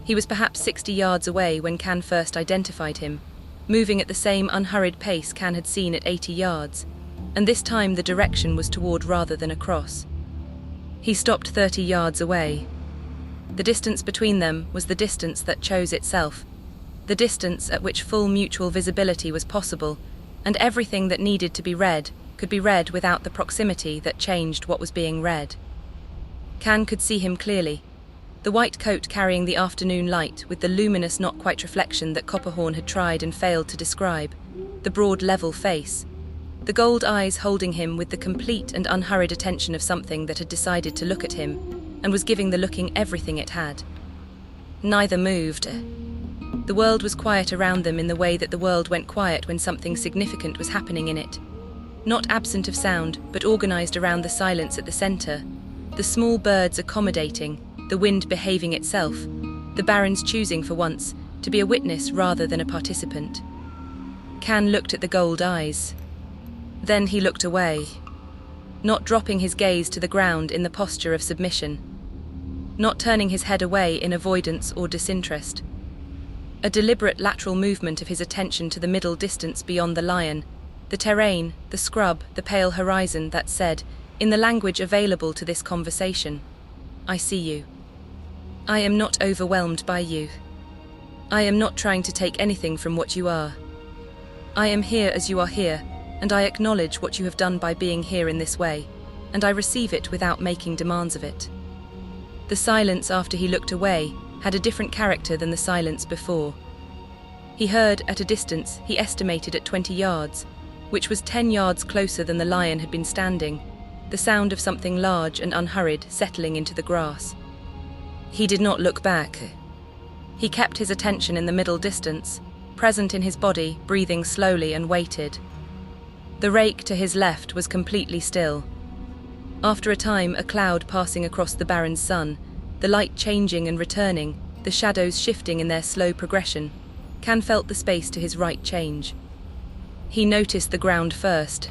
Speaker 1: He was perhaps 60 yards away when Can first identified him, moving at the same unhurried pace Can had seen at 80 yards, and this time the direction was toward rather than across. He stopped 30 yards away. The distance between them was the distance that chose itself, the distance at which full mutual visibility was possible, and everything that needed to be read could be read without the proximity that changed what was being read. Can could see him clearly, the white coat carrying the afternoon light with the luminous not-quite reflection that Copperhorn had tried and failed to describe, the broad level face, the gold eyes holding him with the complete and unhurried attention of something that had decided to look at him and was giving the looking everything it had. Neither moved. The world was quiet around them in the way that the world went quiet when something significant was happening in it. Not absent of sound, but organized around the silence at the center, the small birds accommodating, the wind behaving itself, the Barrens choosing for once to be a witness rather than a participant. Can looked at the gold eyes. Then he looked away, not dropping his gaze to the ground in the posture of submission, not turning his head away in avoidance or disinterest. A deliberate lateral movement of his attention to the middle distance beyond the lion, the terrain, the scrub, the pale horizon that said, in the language available to this conversation, "I see you. I am not overwhelmed by you. I am not trying to take anything from what you are. I am here as you are here, and I acknowledge what you have done by being here in this way, and I receive it without making demands of it." The silence after he looked away had a different character than the silence before. He heard, at a distance he estimated at 20 yards, which was 10 yards closer than the lion had been standing, the sound of something large and unhurried settling into the grass. He did not look back. He kept his attention in the middle distance, present in his body, breathing slowly, and waited. The Rake to his left was completely still. After a time, a cloud passing across the Barren's sun, the light changing and returning, the shadows shifting in their slow progression, Can felt the space to his right change. He noticed the ground first.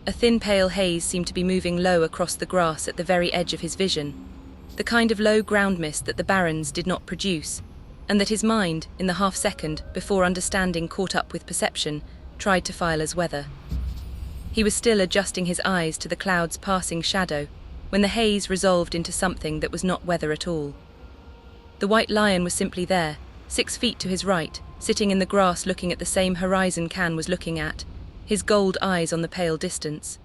Speaker 1: A thin pale haze seemed to be moving low across the grass at the very edge of his vision, the kind of low ground mist that the Barrens did not produce, and that his mind, in the half-second before understanding caught up with perception, tried to file as weather. He was still adjusting his eyes to the cloud's passing shadow when the haze resolved into something that was not weather at all. The white lion was simply there, 6 feet to his right, sitting in the grass looking at the same horizon Can was looking at, his gold eyes on the pale distance.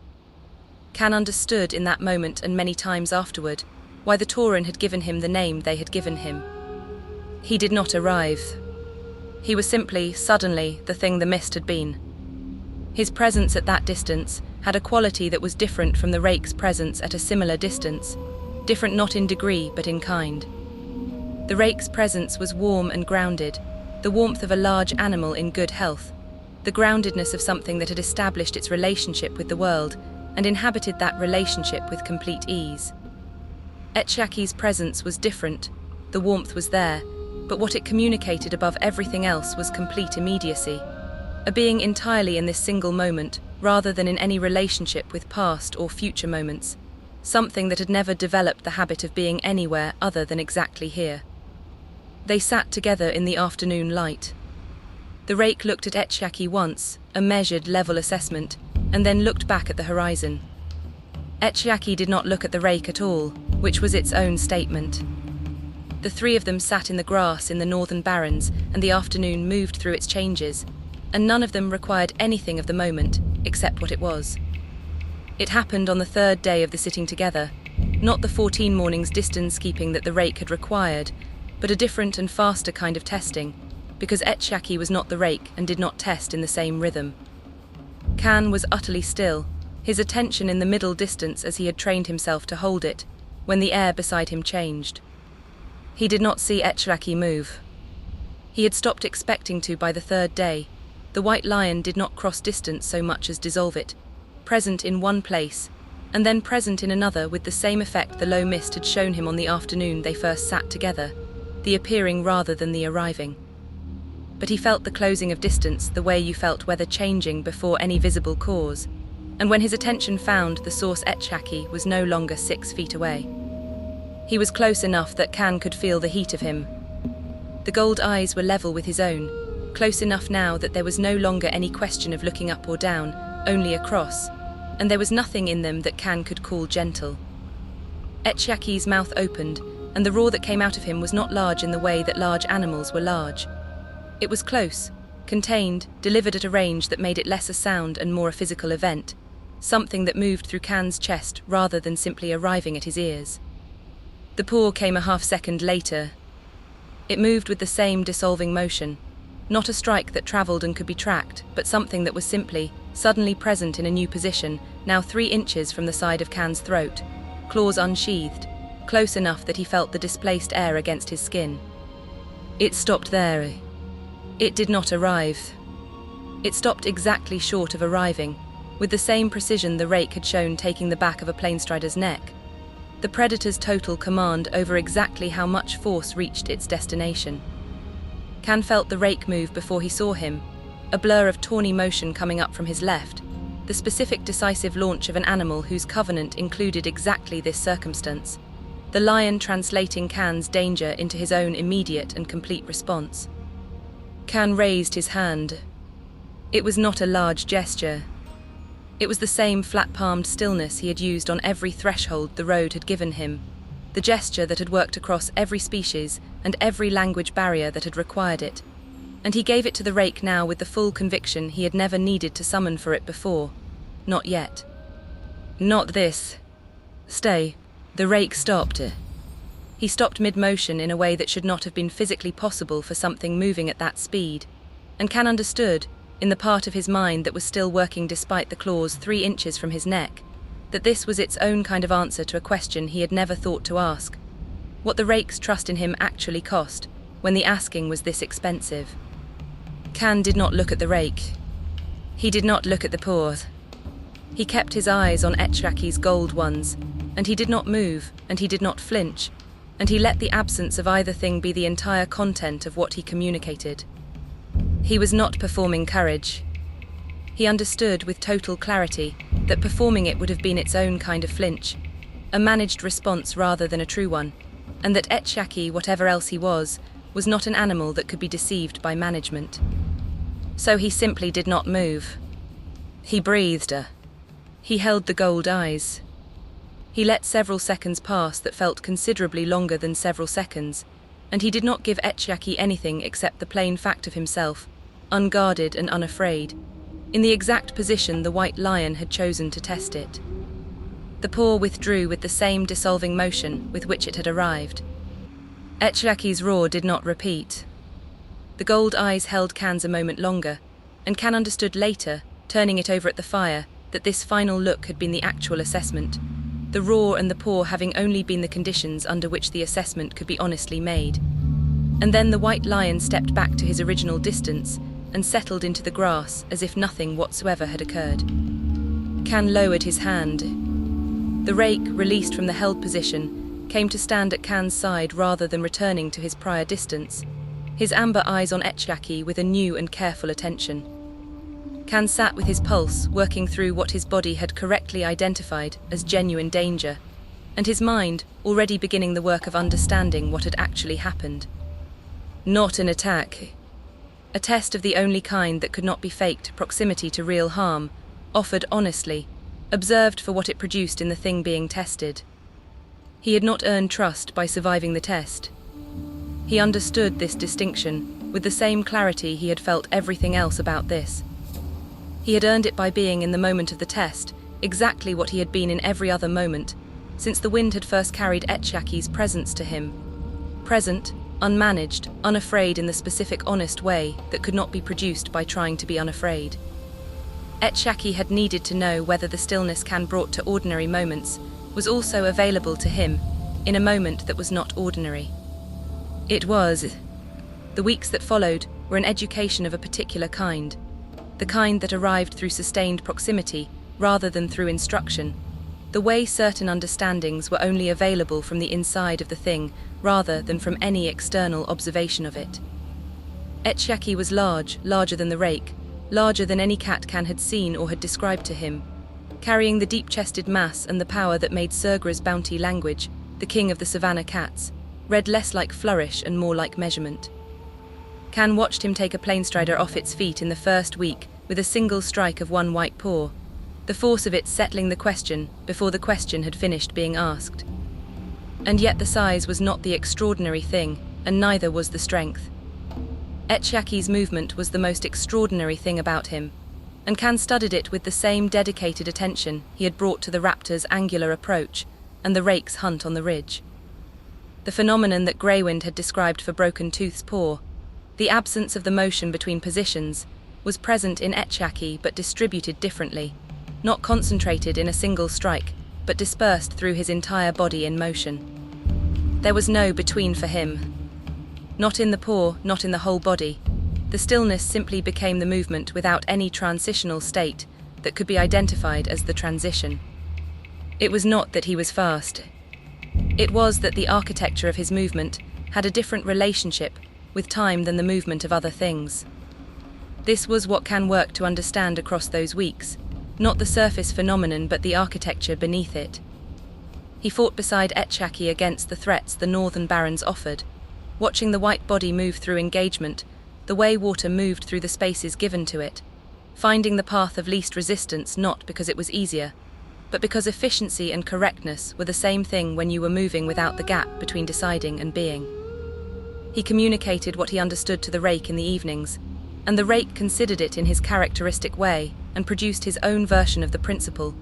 Speaker 1: Can understood in that moment and many times afterward why the Tauren had given him the name they had given him. He did not arrive. He was simply, suddenly, the thing the mist had been. His presence at that distance had a quality that was different from the Rake's presence at a similar distance, different not in degree but in kind. The Rake's presence was warm and grounded, the warmth of a large animal in good health, the groundedness of something that had established its relationship with the world and inhabited that relationship with complete ease. Etchiaki's presence was different, the warmth was there, but what it communicated above everything else was complete immediacy, a being entirely in this single moment, rather than in any relationship with past or future moments, something that had never developed the habit of being anywhere other than exactly here. They sat together in the afternoon light. The Rake looked at Etchiaki once, a measured, level assessment, and then looked back at the horizon. Etchiaki did not look at the Rake at all, which was its own statement. The three of them sat in the grass in the northern Barrens, and the afternoon moved through its changes, and none of them required anything of the moment, except what it was. It happened on the 3rd day of the sitting together, not the 14 mornings distance keeping that the Rake had required, but a different and faster kind of testing, because Etchiaki was not the Rake and did not test in the same rhythm. Can was utterly still, his attention in the middle distance as he had trained himself to hold it, when the air beside him changed. He did not see Etchiaki move. He had stopped expecting to by the 3rd day. The white lion did not cross distance so much as dissolve it, present in one place, and then present in another with the same effect the low mist had shown him on the afternoon they first sat together, the appearing rather than the arriving. but he felt the closing of distance the way you felt weather changing before any visible cause, and when his attention found the source, Etchaki was no longer 6 feet away. He was close enough that Can could feel the heat of him. The gold eyes were level with his own, close enough now that there was no longer any question of looking up or down, only across, and there was nothing in them that Can could call gentle. Etchaki's mouth opened, and the roar that came out of him was not large in the way that large animals were large. It was close, contained, delivered at a range that made it less a sound and more a physical event, something that moved through Can's chest rather than simply arriving at his ears. The paw came a half-second later. It moved with the same dissolving motion, not a strike that travelled and could be tracked, but something that was simply, suddenly present in a new position, now 3 inches from the side of Can's throat, claws unsheathed, close enough that he felt the displaced air against his skin. It stopped there. It did not arrive. It stopped exactly short of arriving, with the same precision the Rake had shown taking the back of a planestrider's neck. The predator's total command over exactly how much force reached its destination. Can felt the Rake move before he saw him, a blur of tawny motion coming up from his left, the specific decisive launch of an animal whose covenant included exactly this circumstance, the lion translating Can's danger into his own immediate and complete response. Can raised his hand. It was not a large gesture. It was the same flat-palmed stillness he had used on every threshold the road had given him, the gesture that had worked across every species and every language barrier that had required it, and he gave it to the Rake now with the full conviction he had never needed to summon for it before. Not yet. Not this. Stay. The Rake stopped. He stopped mid-motion in a way that should not have been physically possible for something moving at that speed, and Can understood, in the part of his mind that was still working despite the claws 3 inches from his neck, that this was its own kind of answer to a question he had never thought to ask. What the Rake's trust in him actually cost, when the asking was this expensive. Can did not look at the Rake. He did not look at the paws. He kept his eyes on Etchaki's gold ones, and he did not move, and he did not flinch, and he let the absence of either thing be the entire content of what he communicated. He was not performing courage. He understood with total clarity that performing it would have been its own kind of flinch, a managed response rather than a true one, and that Etchaki, whatever else he was not an animal that could be deceived by management. So he simply did not move. He breathed. He held the gold eyes. He let several seconds pass that felt considerably longer than several seconds, and he did not give Etchaki anything except the plain fact of himself, unguarded and unafraid, in the exact position the white lion had chosen to test it. The paw withdrew with the same dissolving motion with which it had arrived. Etchaki's roar did not repeat. The gold eyes held Can's a moment longer, and Can understood later, turning it over at the fire, that this final look had been the actual assessment, the roar and the paw having only been the conditions under which the assessment could be honestly made. And then the white lion stepped back to his original distance and settled into the grass as if nothing whatsoever had occurred. Can lowered his hand. The Rake, released from the held position, came to stand at Can's side rather than returning to his prior distance, his amber eyes on Etchaki with a new and careful attention. Can sat with his pulse, working through what his body had correctly identified as genuine danger, and his mind already beginning the work of understanding what had actually happened. Not an attack. A test of the only kind that could not be faked, proximity to real harm, offered honestly, observed for what it produced in the thing being tested. He had not earned trust by surviving the test. He understood this distinction with the same clarity he had felt everything else about this. He had earned it by being in the moment of the test, exactly what he had been in every other moment, since the wind had first carried Etchaki's presence to him. Present, unmanaged, unafraid in the specific honest way that could not be produced by trying to be unafraid. Etchaki had needed to know whether the stillness Can brought to ordinary moments was also available to him in a moment that was not ordinary. It was. The weeks that followed were an education of a particular kind, the kind that arrived through sustained proximity rather than through instruction, the way certain understandings were only available from the inside of the thing rather than from any external observation of it. Etchiaki was large, larger than the Rake, larger than any cat Can had seen or had described to him, carrying the deep-chested mass and the power that made Surgra's bounty language, the king of the savannah cats, read less like flourish and more like measurement. Can watched him take a planestrider off its feet in the first week with a single strike of one white paw, the force of it settling the question before the question had finished being asked. And yet the size was not the extraordinary thing, and neither was the strength. Etchiaki's movement was the most extraordinary thing about him, and Can studied it with the same dedicated attention he had brought to the raptor's angular approach and the Rake's hunt on the ridge. The phenomenon that Greywind had described for Broken Tooth's paw, the absence of the motion between positions, was present in Etchiaki but distributed differently, not concentrated in a single strike, but dispersed through his entire body in motion. There was no between for him. Not in the paw, not in the whole body. The stillness simply became the movement without any transitional state that could be identified as the transition. It was not that he was fast. It was that the architecture of his movement had a different relationship with time than the movement of other things. This was what Can worked to understand across those weeks, not the surface phenomenon but the architecture beneath it. He fought beside Etchiaki against the threats the northern Barrens offered, watching the white body move through engagement, the way water moved through the spaces given to it, finding the path of least resistance not because it was easier, but because efficiency and correctness were the same thing when you were moving without the gap between deciding and being. He communicated what he understood to the Rake in the evenings, and the Rake considered it in his characteristic way and produced his own version of the principle,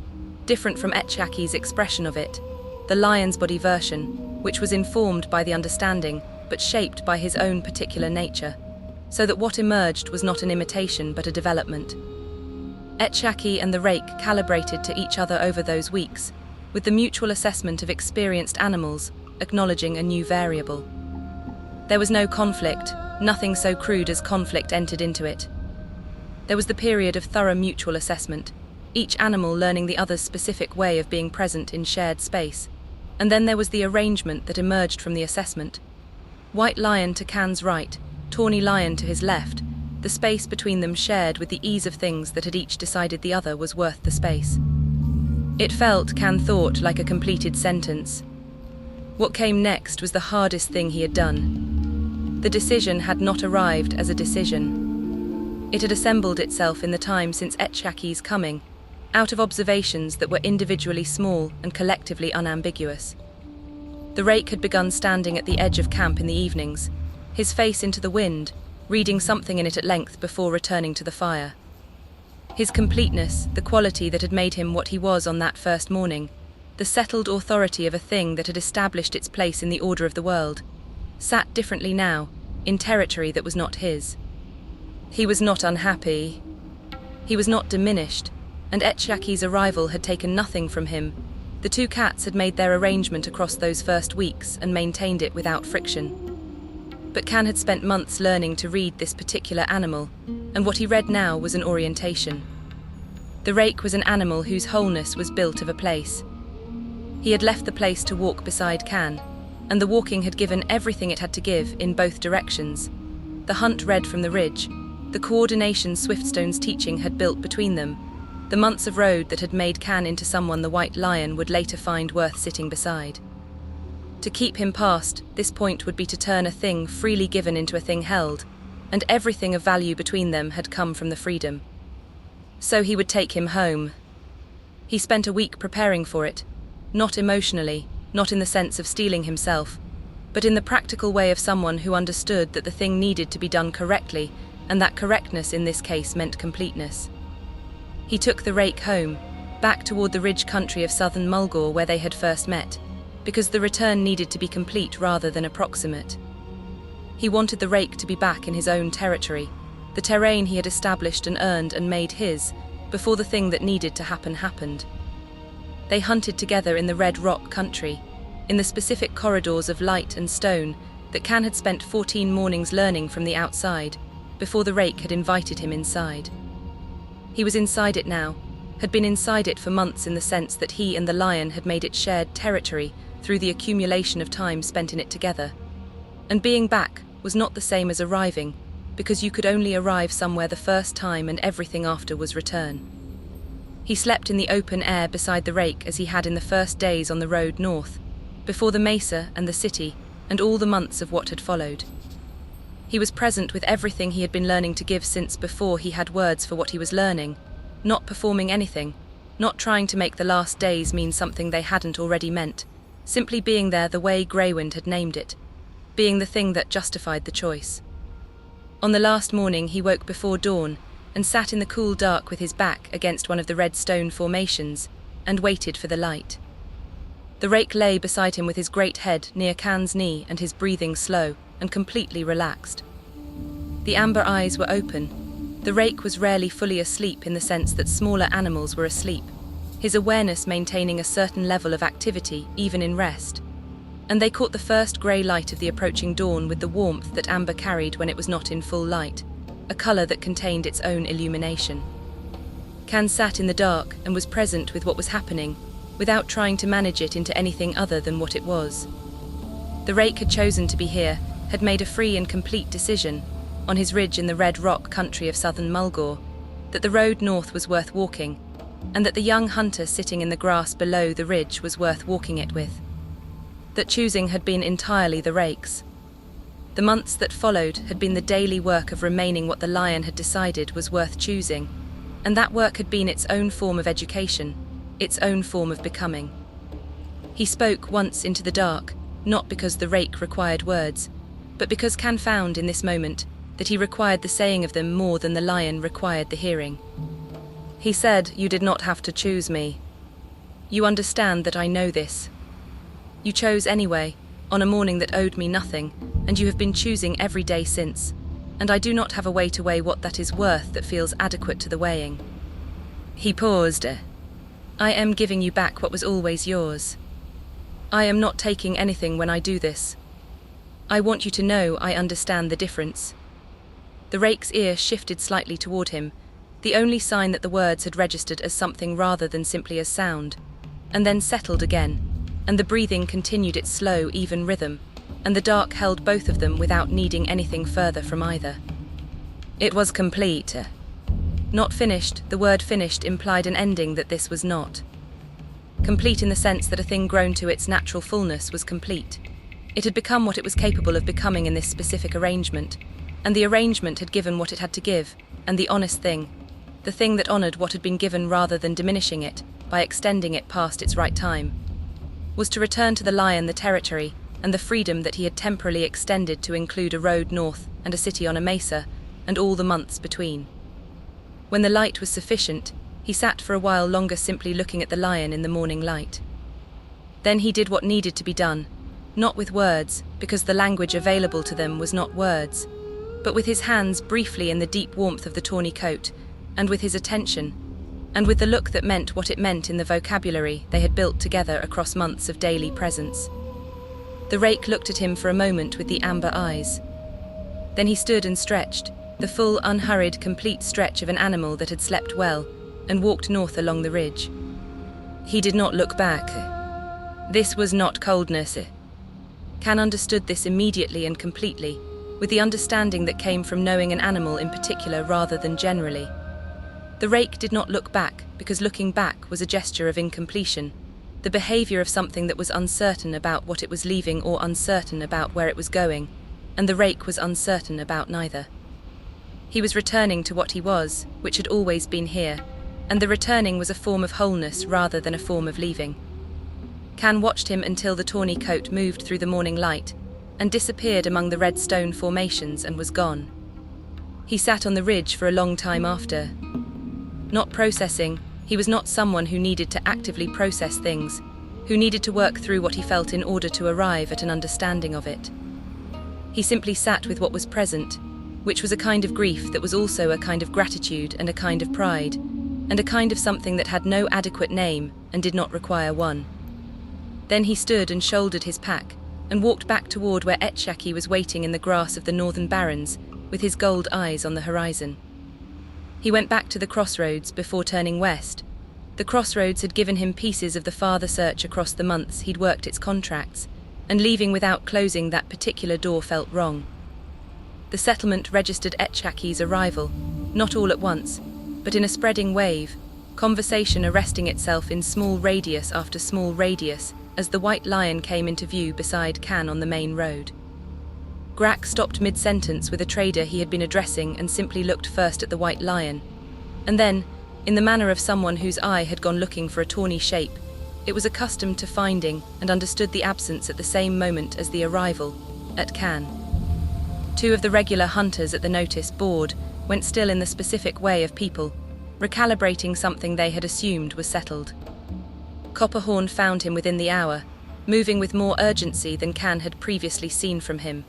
Speaker 1: different from Etchiaki's expression of it, the lion's body version, which was informed by the understanding but shaped by his own particular nature, so that what emerged was not an imitation but a development. Etchiaki and the Rake calibrated to each other over those weeks, with the mutual assessment of experienced animals, acknowledging a new variable. There was no conflict, nothing so crude as conflict entered into it. There was the period of thorough mutual assessment, each animal learning the other's specific way of being present in shared space, and then there was the arrangement that emerged from the assessment. White lion to Can's right, tawny lion to his left, the space between them shared with the ease of things that had each decided the other was worth the space. It felt, Can thought, like a completed sentence. What came next was the hardest thing he had done. The decision had not arrived as a decision. It had assembled itself in the time since Etchiaki's coming, out of observations that were individually small and collectively unambiguous. The Rake had begun standing at the edge of camp in the evenings, his face into the wind, reading something in it at length before returning to the fire. His completeness, the quality that had made him what he was on that first morning, the settled authority of a thing that had established its place in the order of the world, sat differently now, in territory that was not his. He was not unhappy. He was not diminished, and Etchiaki's arrival had taken nothing from him. The two cats had made their arrangement across those first weeks and maintained it without friction. But Can had spent months learning to read this particular animal, and what he read now was an orientation. The Rake was an animal whose wholeness was built of a place. He had left the place to walk beside Can, and the walking had given everything it had to give in both directions. The hunt read from the ridge, the coordination Swiftstone's teaching had built between them, the months of road that had made Can into someone the white lion would later find worth sitting beside. To keep him past this point would be to turn a thing freely given into a thing held, and everything of value between them had come from the freedom. So he would take him home. He spent a week preparing for it, not emotionally, not in the sense of steeling himself, but in the practical way of someone who understood that the thing needed to be done correctly, and that correctness in this case meant completeness. He took the Rake home, back toward the ridge country of southern Mulgore where they had first met, because the return needed to be complete rather than approximate. He wanted the Rake to be back in his own territory, the terrain he had established and earned and made his, before the thing that needed to happen happened. They hunted together in the red rock country, in the specific corridors of light and stone that Can had spent 14 mornings learning from the outside, before the Rake had invited him inside. He was inside it now, had been inside it for months in the sense that he and the lion had made it shared territory through the accumulation of time spent in it together. And being back was not the same as arriving, because you could only arrive somewhere the first time and everything after was return. He slept in the open air beside the Rake as he had in the first days on the road north, before the mesa and the city, and all the months of what had followed. He was present with everything he had been learning to give since before he had words for what he was learning, not performing anything, not trying to make the last days mean something they hadn't already meant, simply being there the way Greywind had named it, being the thing that justified the choice. On the last morning he woke before dawn and sat in the cool dark with his back against one of the red stone formations and waited for the light. The Rake lay beside him with his great head near Can's knee and his breathing slow and completely relaxed. The amber eyes were open. The Rake was rarely fully asleep in the sense that smaller animals were asleep, his awareness maintaining a certain level of activity even in rest. And they caught the first grey light of the approaching dawn with the warmth that amber carried when it was not in full light, a colour that contained its own illumination. Can sat in the dark and was present with what was happening, without trying to manage it into anything other than what it was. The Rake had chosen to be here, had made a free and complete decision, on his ridge in the red rock country of southern Mulgore, that the road north was worth walking, and that the young hunter sitting in the grass below the ridge was worth walking it with. That choosing had been entirely the Rake's. The months that followed had been the daily work of remaining what the lion had decided was worth choosing, and that work had been its own form of education, its own form of becoming. He spoke once into the dark, not because the Rake required words, but because Can found in this moment that he required the saying of them more than the lion required the hearing. He said, "You did not have to choose me. You understand that I know this. You chose anyway, on a morning that owed me nothing, and you have been choosing every day since, and I do not have a way to weigh what that is worth that feels adequate to the weighing." He paused. "I am giving you back what was always yours. I am not taking anything when I do this. I want you to know I understand the difference." The Rake's ear shifted slightly toward him, the only sign that the words had registered as something rather than simply as sound, and then settled again, and the breathing continued its slow, even rhythm, and the dark held both of them without needing anything further from either. It was complete. Not finished, the word finished implied an ending that this was not. Complete in the sense that a thing grown to its natural fullness was complete. It had become what it was capable of becoming in this specific arrangement, and the arrangement had given what it had to give, and the honest thing, the thing that honoured what had been given rather than diminishing it, by extending it past its right time, was to return to the lion the territory and the freedom that he had temporarily extended to include a road north and a city on a mesa, and all the months between. When the light was sufficient, he sat for a while longer simply looking at the lion in the morning light. Then he did what needed to be done, not with words, because the language available to them was not words, but with his hands briefly in the deep warmth of the tawny coat, and with his attention, and with the look that meant what it meant in the vocabulary they had built together across months of daily presence. The Rake looked at him for a moment with the amber eyes. Then he stood and stretched, the full, unhurried, complete stretch of an animal that had slept well, and walked north along the ridge. He did not look back. This was not coldness. Can understood this immediately and completely, with the understanding that came from knowing an animal in particular rather than generally. The Rake did not look back, because looking back was a gesture of incompletion, the behaviour of something that was uncertain about what it was leaving or uncertain about where it was going, and the Rake was uncertain about neither. He was returning to what he was, which had always been here, and the returning was a form of wholeness rather than a form of leaving. Can watched him until the tawny coat moved through the morning light, and disappeared among the red stone formations and was gone. He sat on the ridge for a long time after. Not processing, he was not someone who needed to actively process things, who needed to work through what he felt in order to arrive at an understanding of it. He simply sat with what was present, which was a kind of grief that was also a kind of gratitude and a kind of pride, and a kind of something that had no adequate name and did not require one. Then he stood and shouldered his pack, and walked back toward where Etchaki was waiting in the grass of the northern Barrens, with his gold eyes on the horizon. He went back to the crossroads before turning west. The crossroads had given him pieces of the farther search across the months he'd worked its contracts, and leaving without closing that particular door felt wrong. The settlement registered Etchaki's arrival, not all at once, but in a spreading wave, conversation arresting itself in small radius after small radius as the white lion came into view beside Can on the main road. Grak stopped mid-sentence with a trader he had been addressing and simply looked first at the white lion, and then, in the manner of someone whose eye had gone looking for a tawny shape, it was accustomed to finding and understood the absence at the same moment as the arrival, at Can. Two of the regular hunters at the notice board went still in the specific way of people, recalibrating something they had assumed was settled. Copperhorn found him within the hour, moving with more urgency than Can had previously seen from him.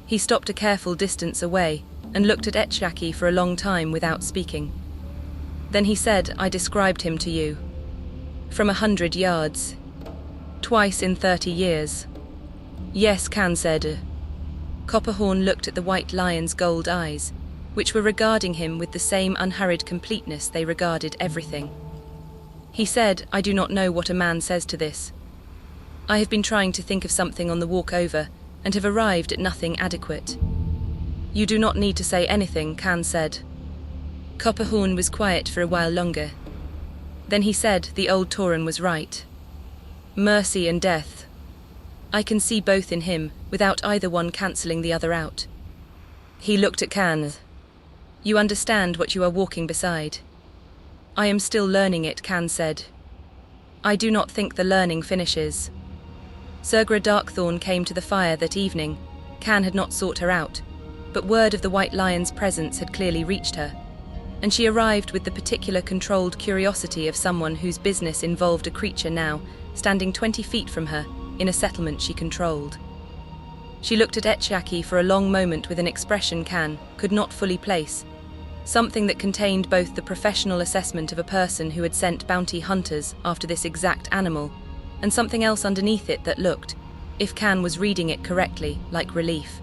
Speaker 1: He stopped a careful distance away and looked at Etchaki for a long time without speaking. Then he said, "I described him to you. From 100 yards. Twice in 30 years. Yes," Can said. Copperhorn looked at the white lion's gold eyes, which were regarding him with the same unhurried completeness they regarded everything. He said, "I do not know what a man says to this. I have been trying to think of something on the walk over, and have arrived at nothing adequate." "You do not need to say anything," Can said. Copperhorn was quiet for a while longer. Then he said the old Tauren was right. Mercy and death. I can see both in him, without either one cancelling the other out. He looked at Can. "You understand what you are walking beside." "I am still learning it," Can said. "I do not think the learning finishes." Surgra Darkthorn came to the fire that evening. Can had not sought her out, but word of the white lion's presence had clearly reached her, and she arrived with the particular controlled curiosity of someone whose business involved a creature now standing 20 feet from her in a settlement she controlled. She looked at Etchaki for a long moment with an expression Can could not fully place, something that contained both the professional assessment of a person who had sent bounty hunters after this exact animal, and something else underneath it that looked, if Can was reading it correctly, like relief.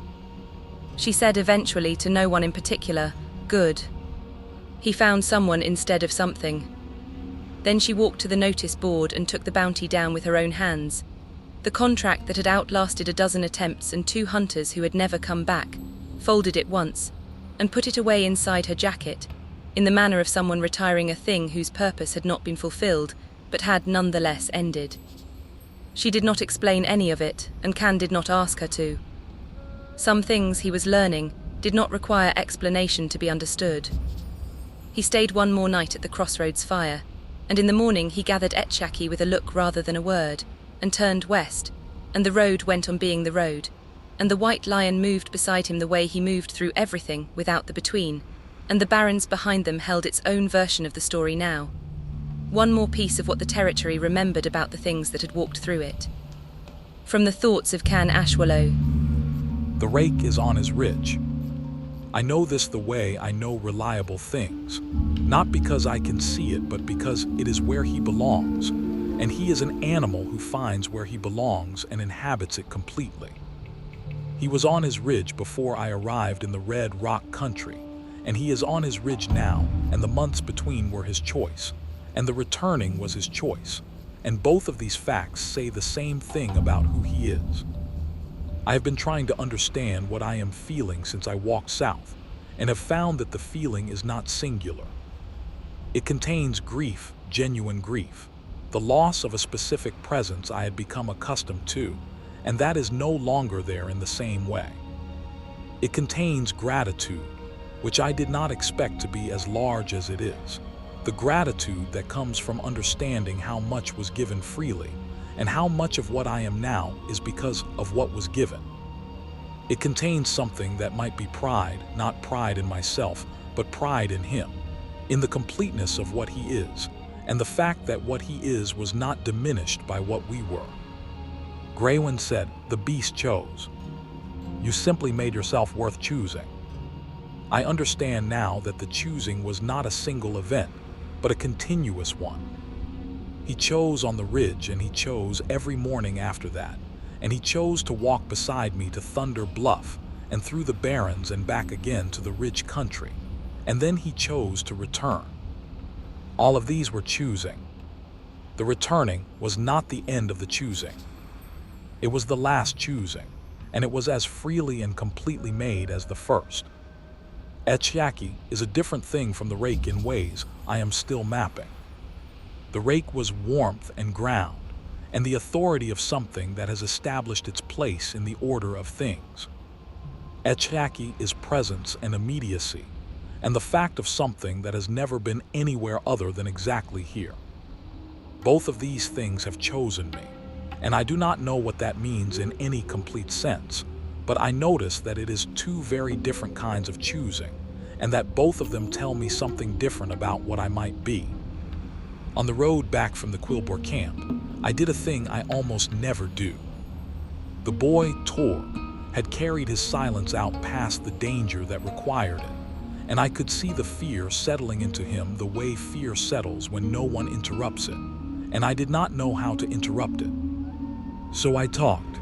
Speaker 1: She said eventually to no one in particular, "Good. He found someone instead of something." Then she walked to the notice board and took the bounty down with her own hands. The contract that had outlasted a dozen attempts and 2 hunters who had never come back, folded it once, and put it away inside her jacket, in the manner of someone retiring a thing whose purpose had not been fulfilled, but had nonetheless ended. She did not explain any of it, and Can did not ask her to. Some things he was learning did not require explanation to be understood. He stayed one more night at the crossroads fire, and in the morning he gathered Etchaki with a look rather than a word, and turned west, and the road went on being the road, and the white lion moved beside him the way he moved through everything without the between, and the Barrens behind them held its own version of the story now. One more piece of what the territory remembered about the things that had walked through it. From the thoughts of Can ASHWALLOW.
Speaker 2: The Rake is on his ridge. I know this the way I know reliable things, not because I can see it, but because it is where he belongs, and he is an animal who finds where he belongs and inhabits it completely. He was on his ridge before I arrived in the red rock country, and he is on his ridge now, and the months between were his choice, and the returning was his choice, and both of these facts say the same thing about who he is. I have been trying to understand what I am feeling since I walked south, and have found that the feeling is not singular. It contains grief, genuine grief, the loss of a specific presence I had become accustomed to, and that is no longer there in the same way. It contains gratitude, which I did not expect to be as large as it is, the gratitude that comes from understanding how much was given freely, and how much of what I am now is because of what was given. It contains something that might be pride, not pride in myself, but pride in him, in the completeness of what he is, and the fact that what he is was not diminished by what we were. Graywin said, "The beast chose. You simply made yourself worth choosing." I understand now that the choosing was not a single event, but a continuous one. He chose on the ridge, and he chose every morning after that, and he chose to walk beside me to Thunder Bluff and through the Barrens and back again to the ridge country, and then he chose to return. All of these were choosing. The returning was not the end of the choosing. It was the last choosing, and it was as freely and completely made as the first. ASHWALLOW is a different thing from the Rake in ways I am still mapping. The Rake was warmth and ground, and the authority of something that has established its place in the order of things. ASHWALLOW is presence and immediacy, and the fact of something that has never been anywhere other than exactly here. Both of these things have chosen me, and I do not know what that means in any complete sense, but I notice that it is two very different kinds of choosing, and that both of them tell me something different about what I might be. On the road back from the quilboar camp, I did a thing I almost never do. The boy, Torg, had carried his silence out past the danger that required it, and I could see the fear settling into him the way fear settles when no one interrupts it, and I did not know how to interrupt it. So I talked.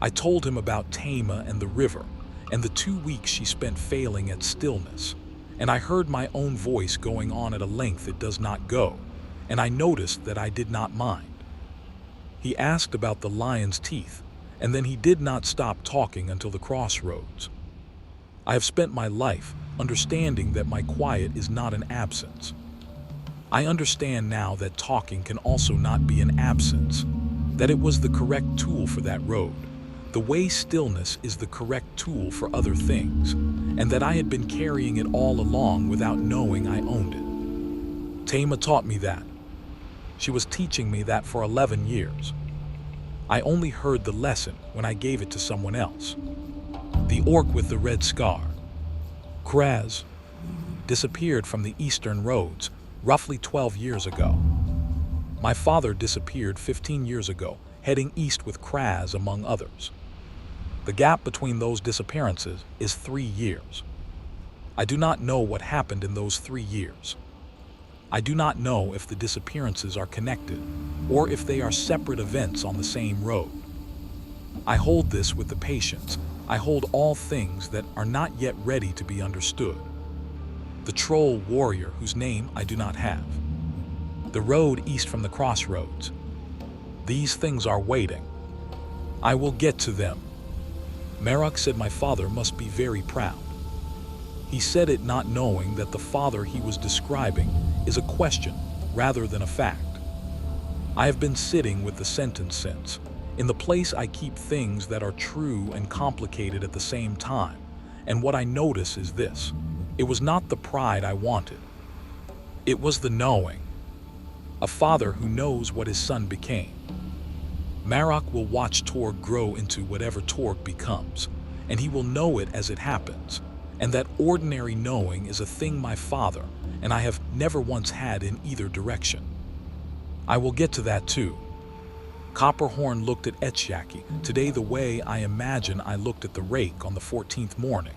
Speaker 2: I told him about Tama and the river, and the 2 weeks she spent failing at stillness, and I heard my own voice going on at a length it does not go, and I noticed that I did not mind. He asked about the lion's teeth, and then he did not stop talking until the crossroads. I have spent my life understanding that my quiet is not an absence. I understand now that talking can also not be an absence, that it was the correct tool for that road, the way stillness is the correct tool for other things, and that I had been carrying it all along without knowing I owned it. Tama taught me that. She was teaching me that for 11 years. I only heard the lesson when I gave it to someone else. The orc with the red scar, Kraz, disappeared from the eastern roads roughly 12 years ago. My father disappeared 15 years ago, heading east with Kraz among others. The gap between those disappearances is 3 years. I do not know what happened in those 3 years. I do not know if the disappearances are connected, or if they are separate events on the same road. I hold this with the patience. I hold all things that are not yet ready to be understood. The troll warrior whose name I do not have. The road east from the crossroads. These things are waiting. I will get to them. Marok said my father must be very proud. He said it not knowing that the father he was describing is a question rather than a fact. I have been sitting with the sentence since, in the place I keep things that are true and complicated at the same time, and what I notice is this. It was not the pride I wanted. It was the knowing. A father who knows what his son became. Marok will watch Torg grow into whatever Torg becomes, and he will know it as it happens, and that ordinary knowing is a thing my father and I have never once had in either direction. I will get to that too. Copperhorn looked at ASHWALLOW today the way I imagine I looked at the Rake on the 14th morning,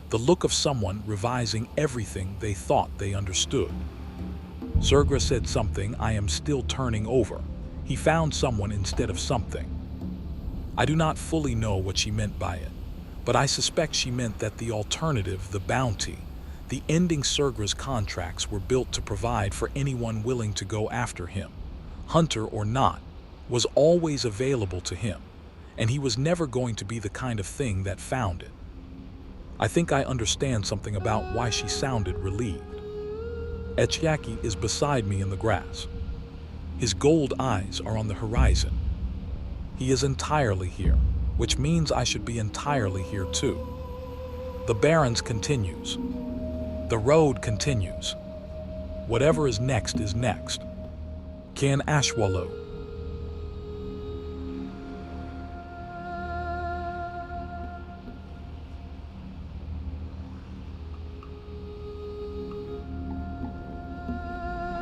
Speaker 2: the look of someone revising everything they thought they understood. Surgra said something I am still turning over. He found someone instead of something. I do not fully know what she meant by it, but I suspect she meant that the alternative, the bounty, the ending Surgra's contracts were built to provide for anyone willing to go after him, hunter or not, was always available to him, and he was never going to be the kind of thing that found it. I think I understand something about why she sounded relieved. ASHWALLOW is beside me in the grass. His gold eyes are on the horizon. He is entirely here, which means I should be entirely here too. The Barrens continues. The road continues. Whatever is next is next. Can ASHWALLOW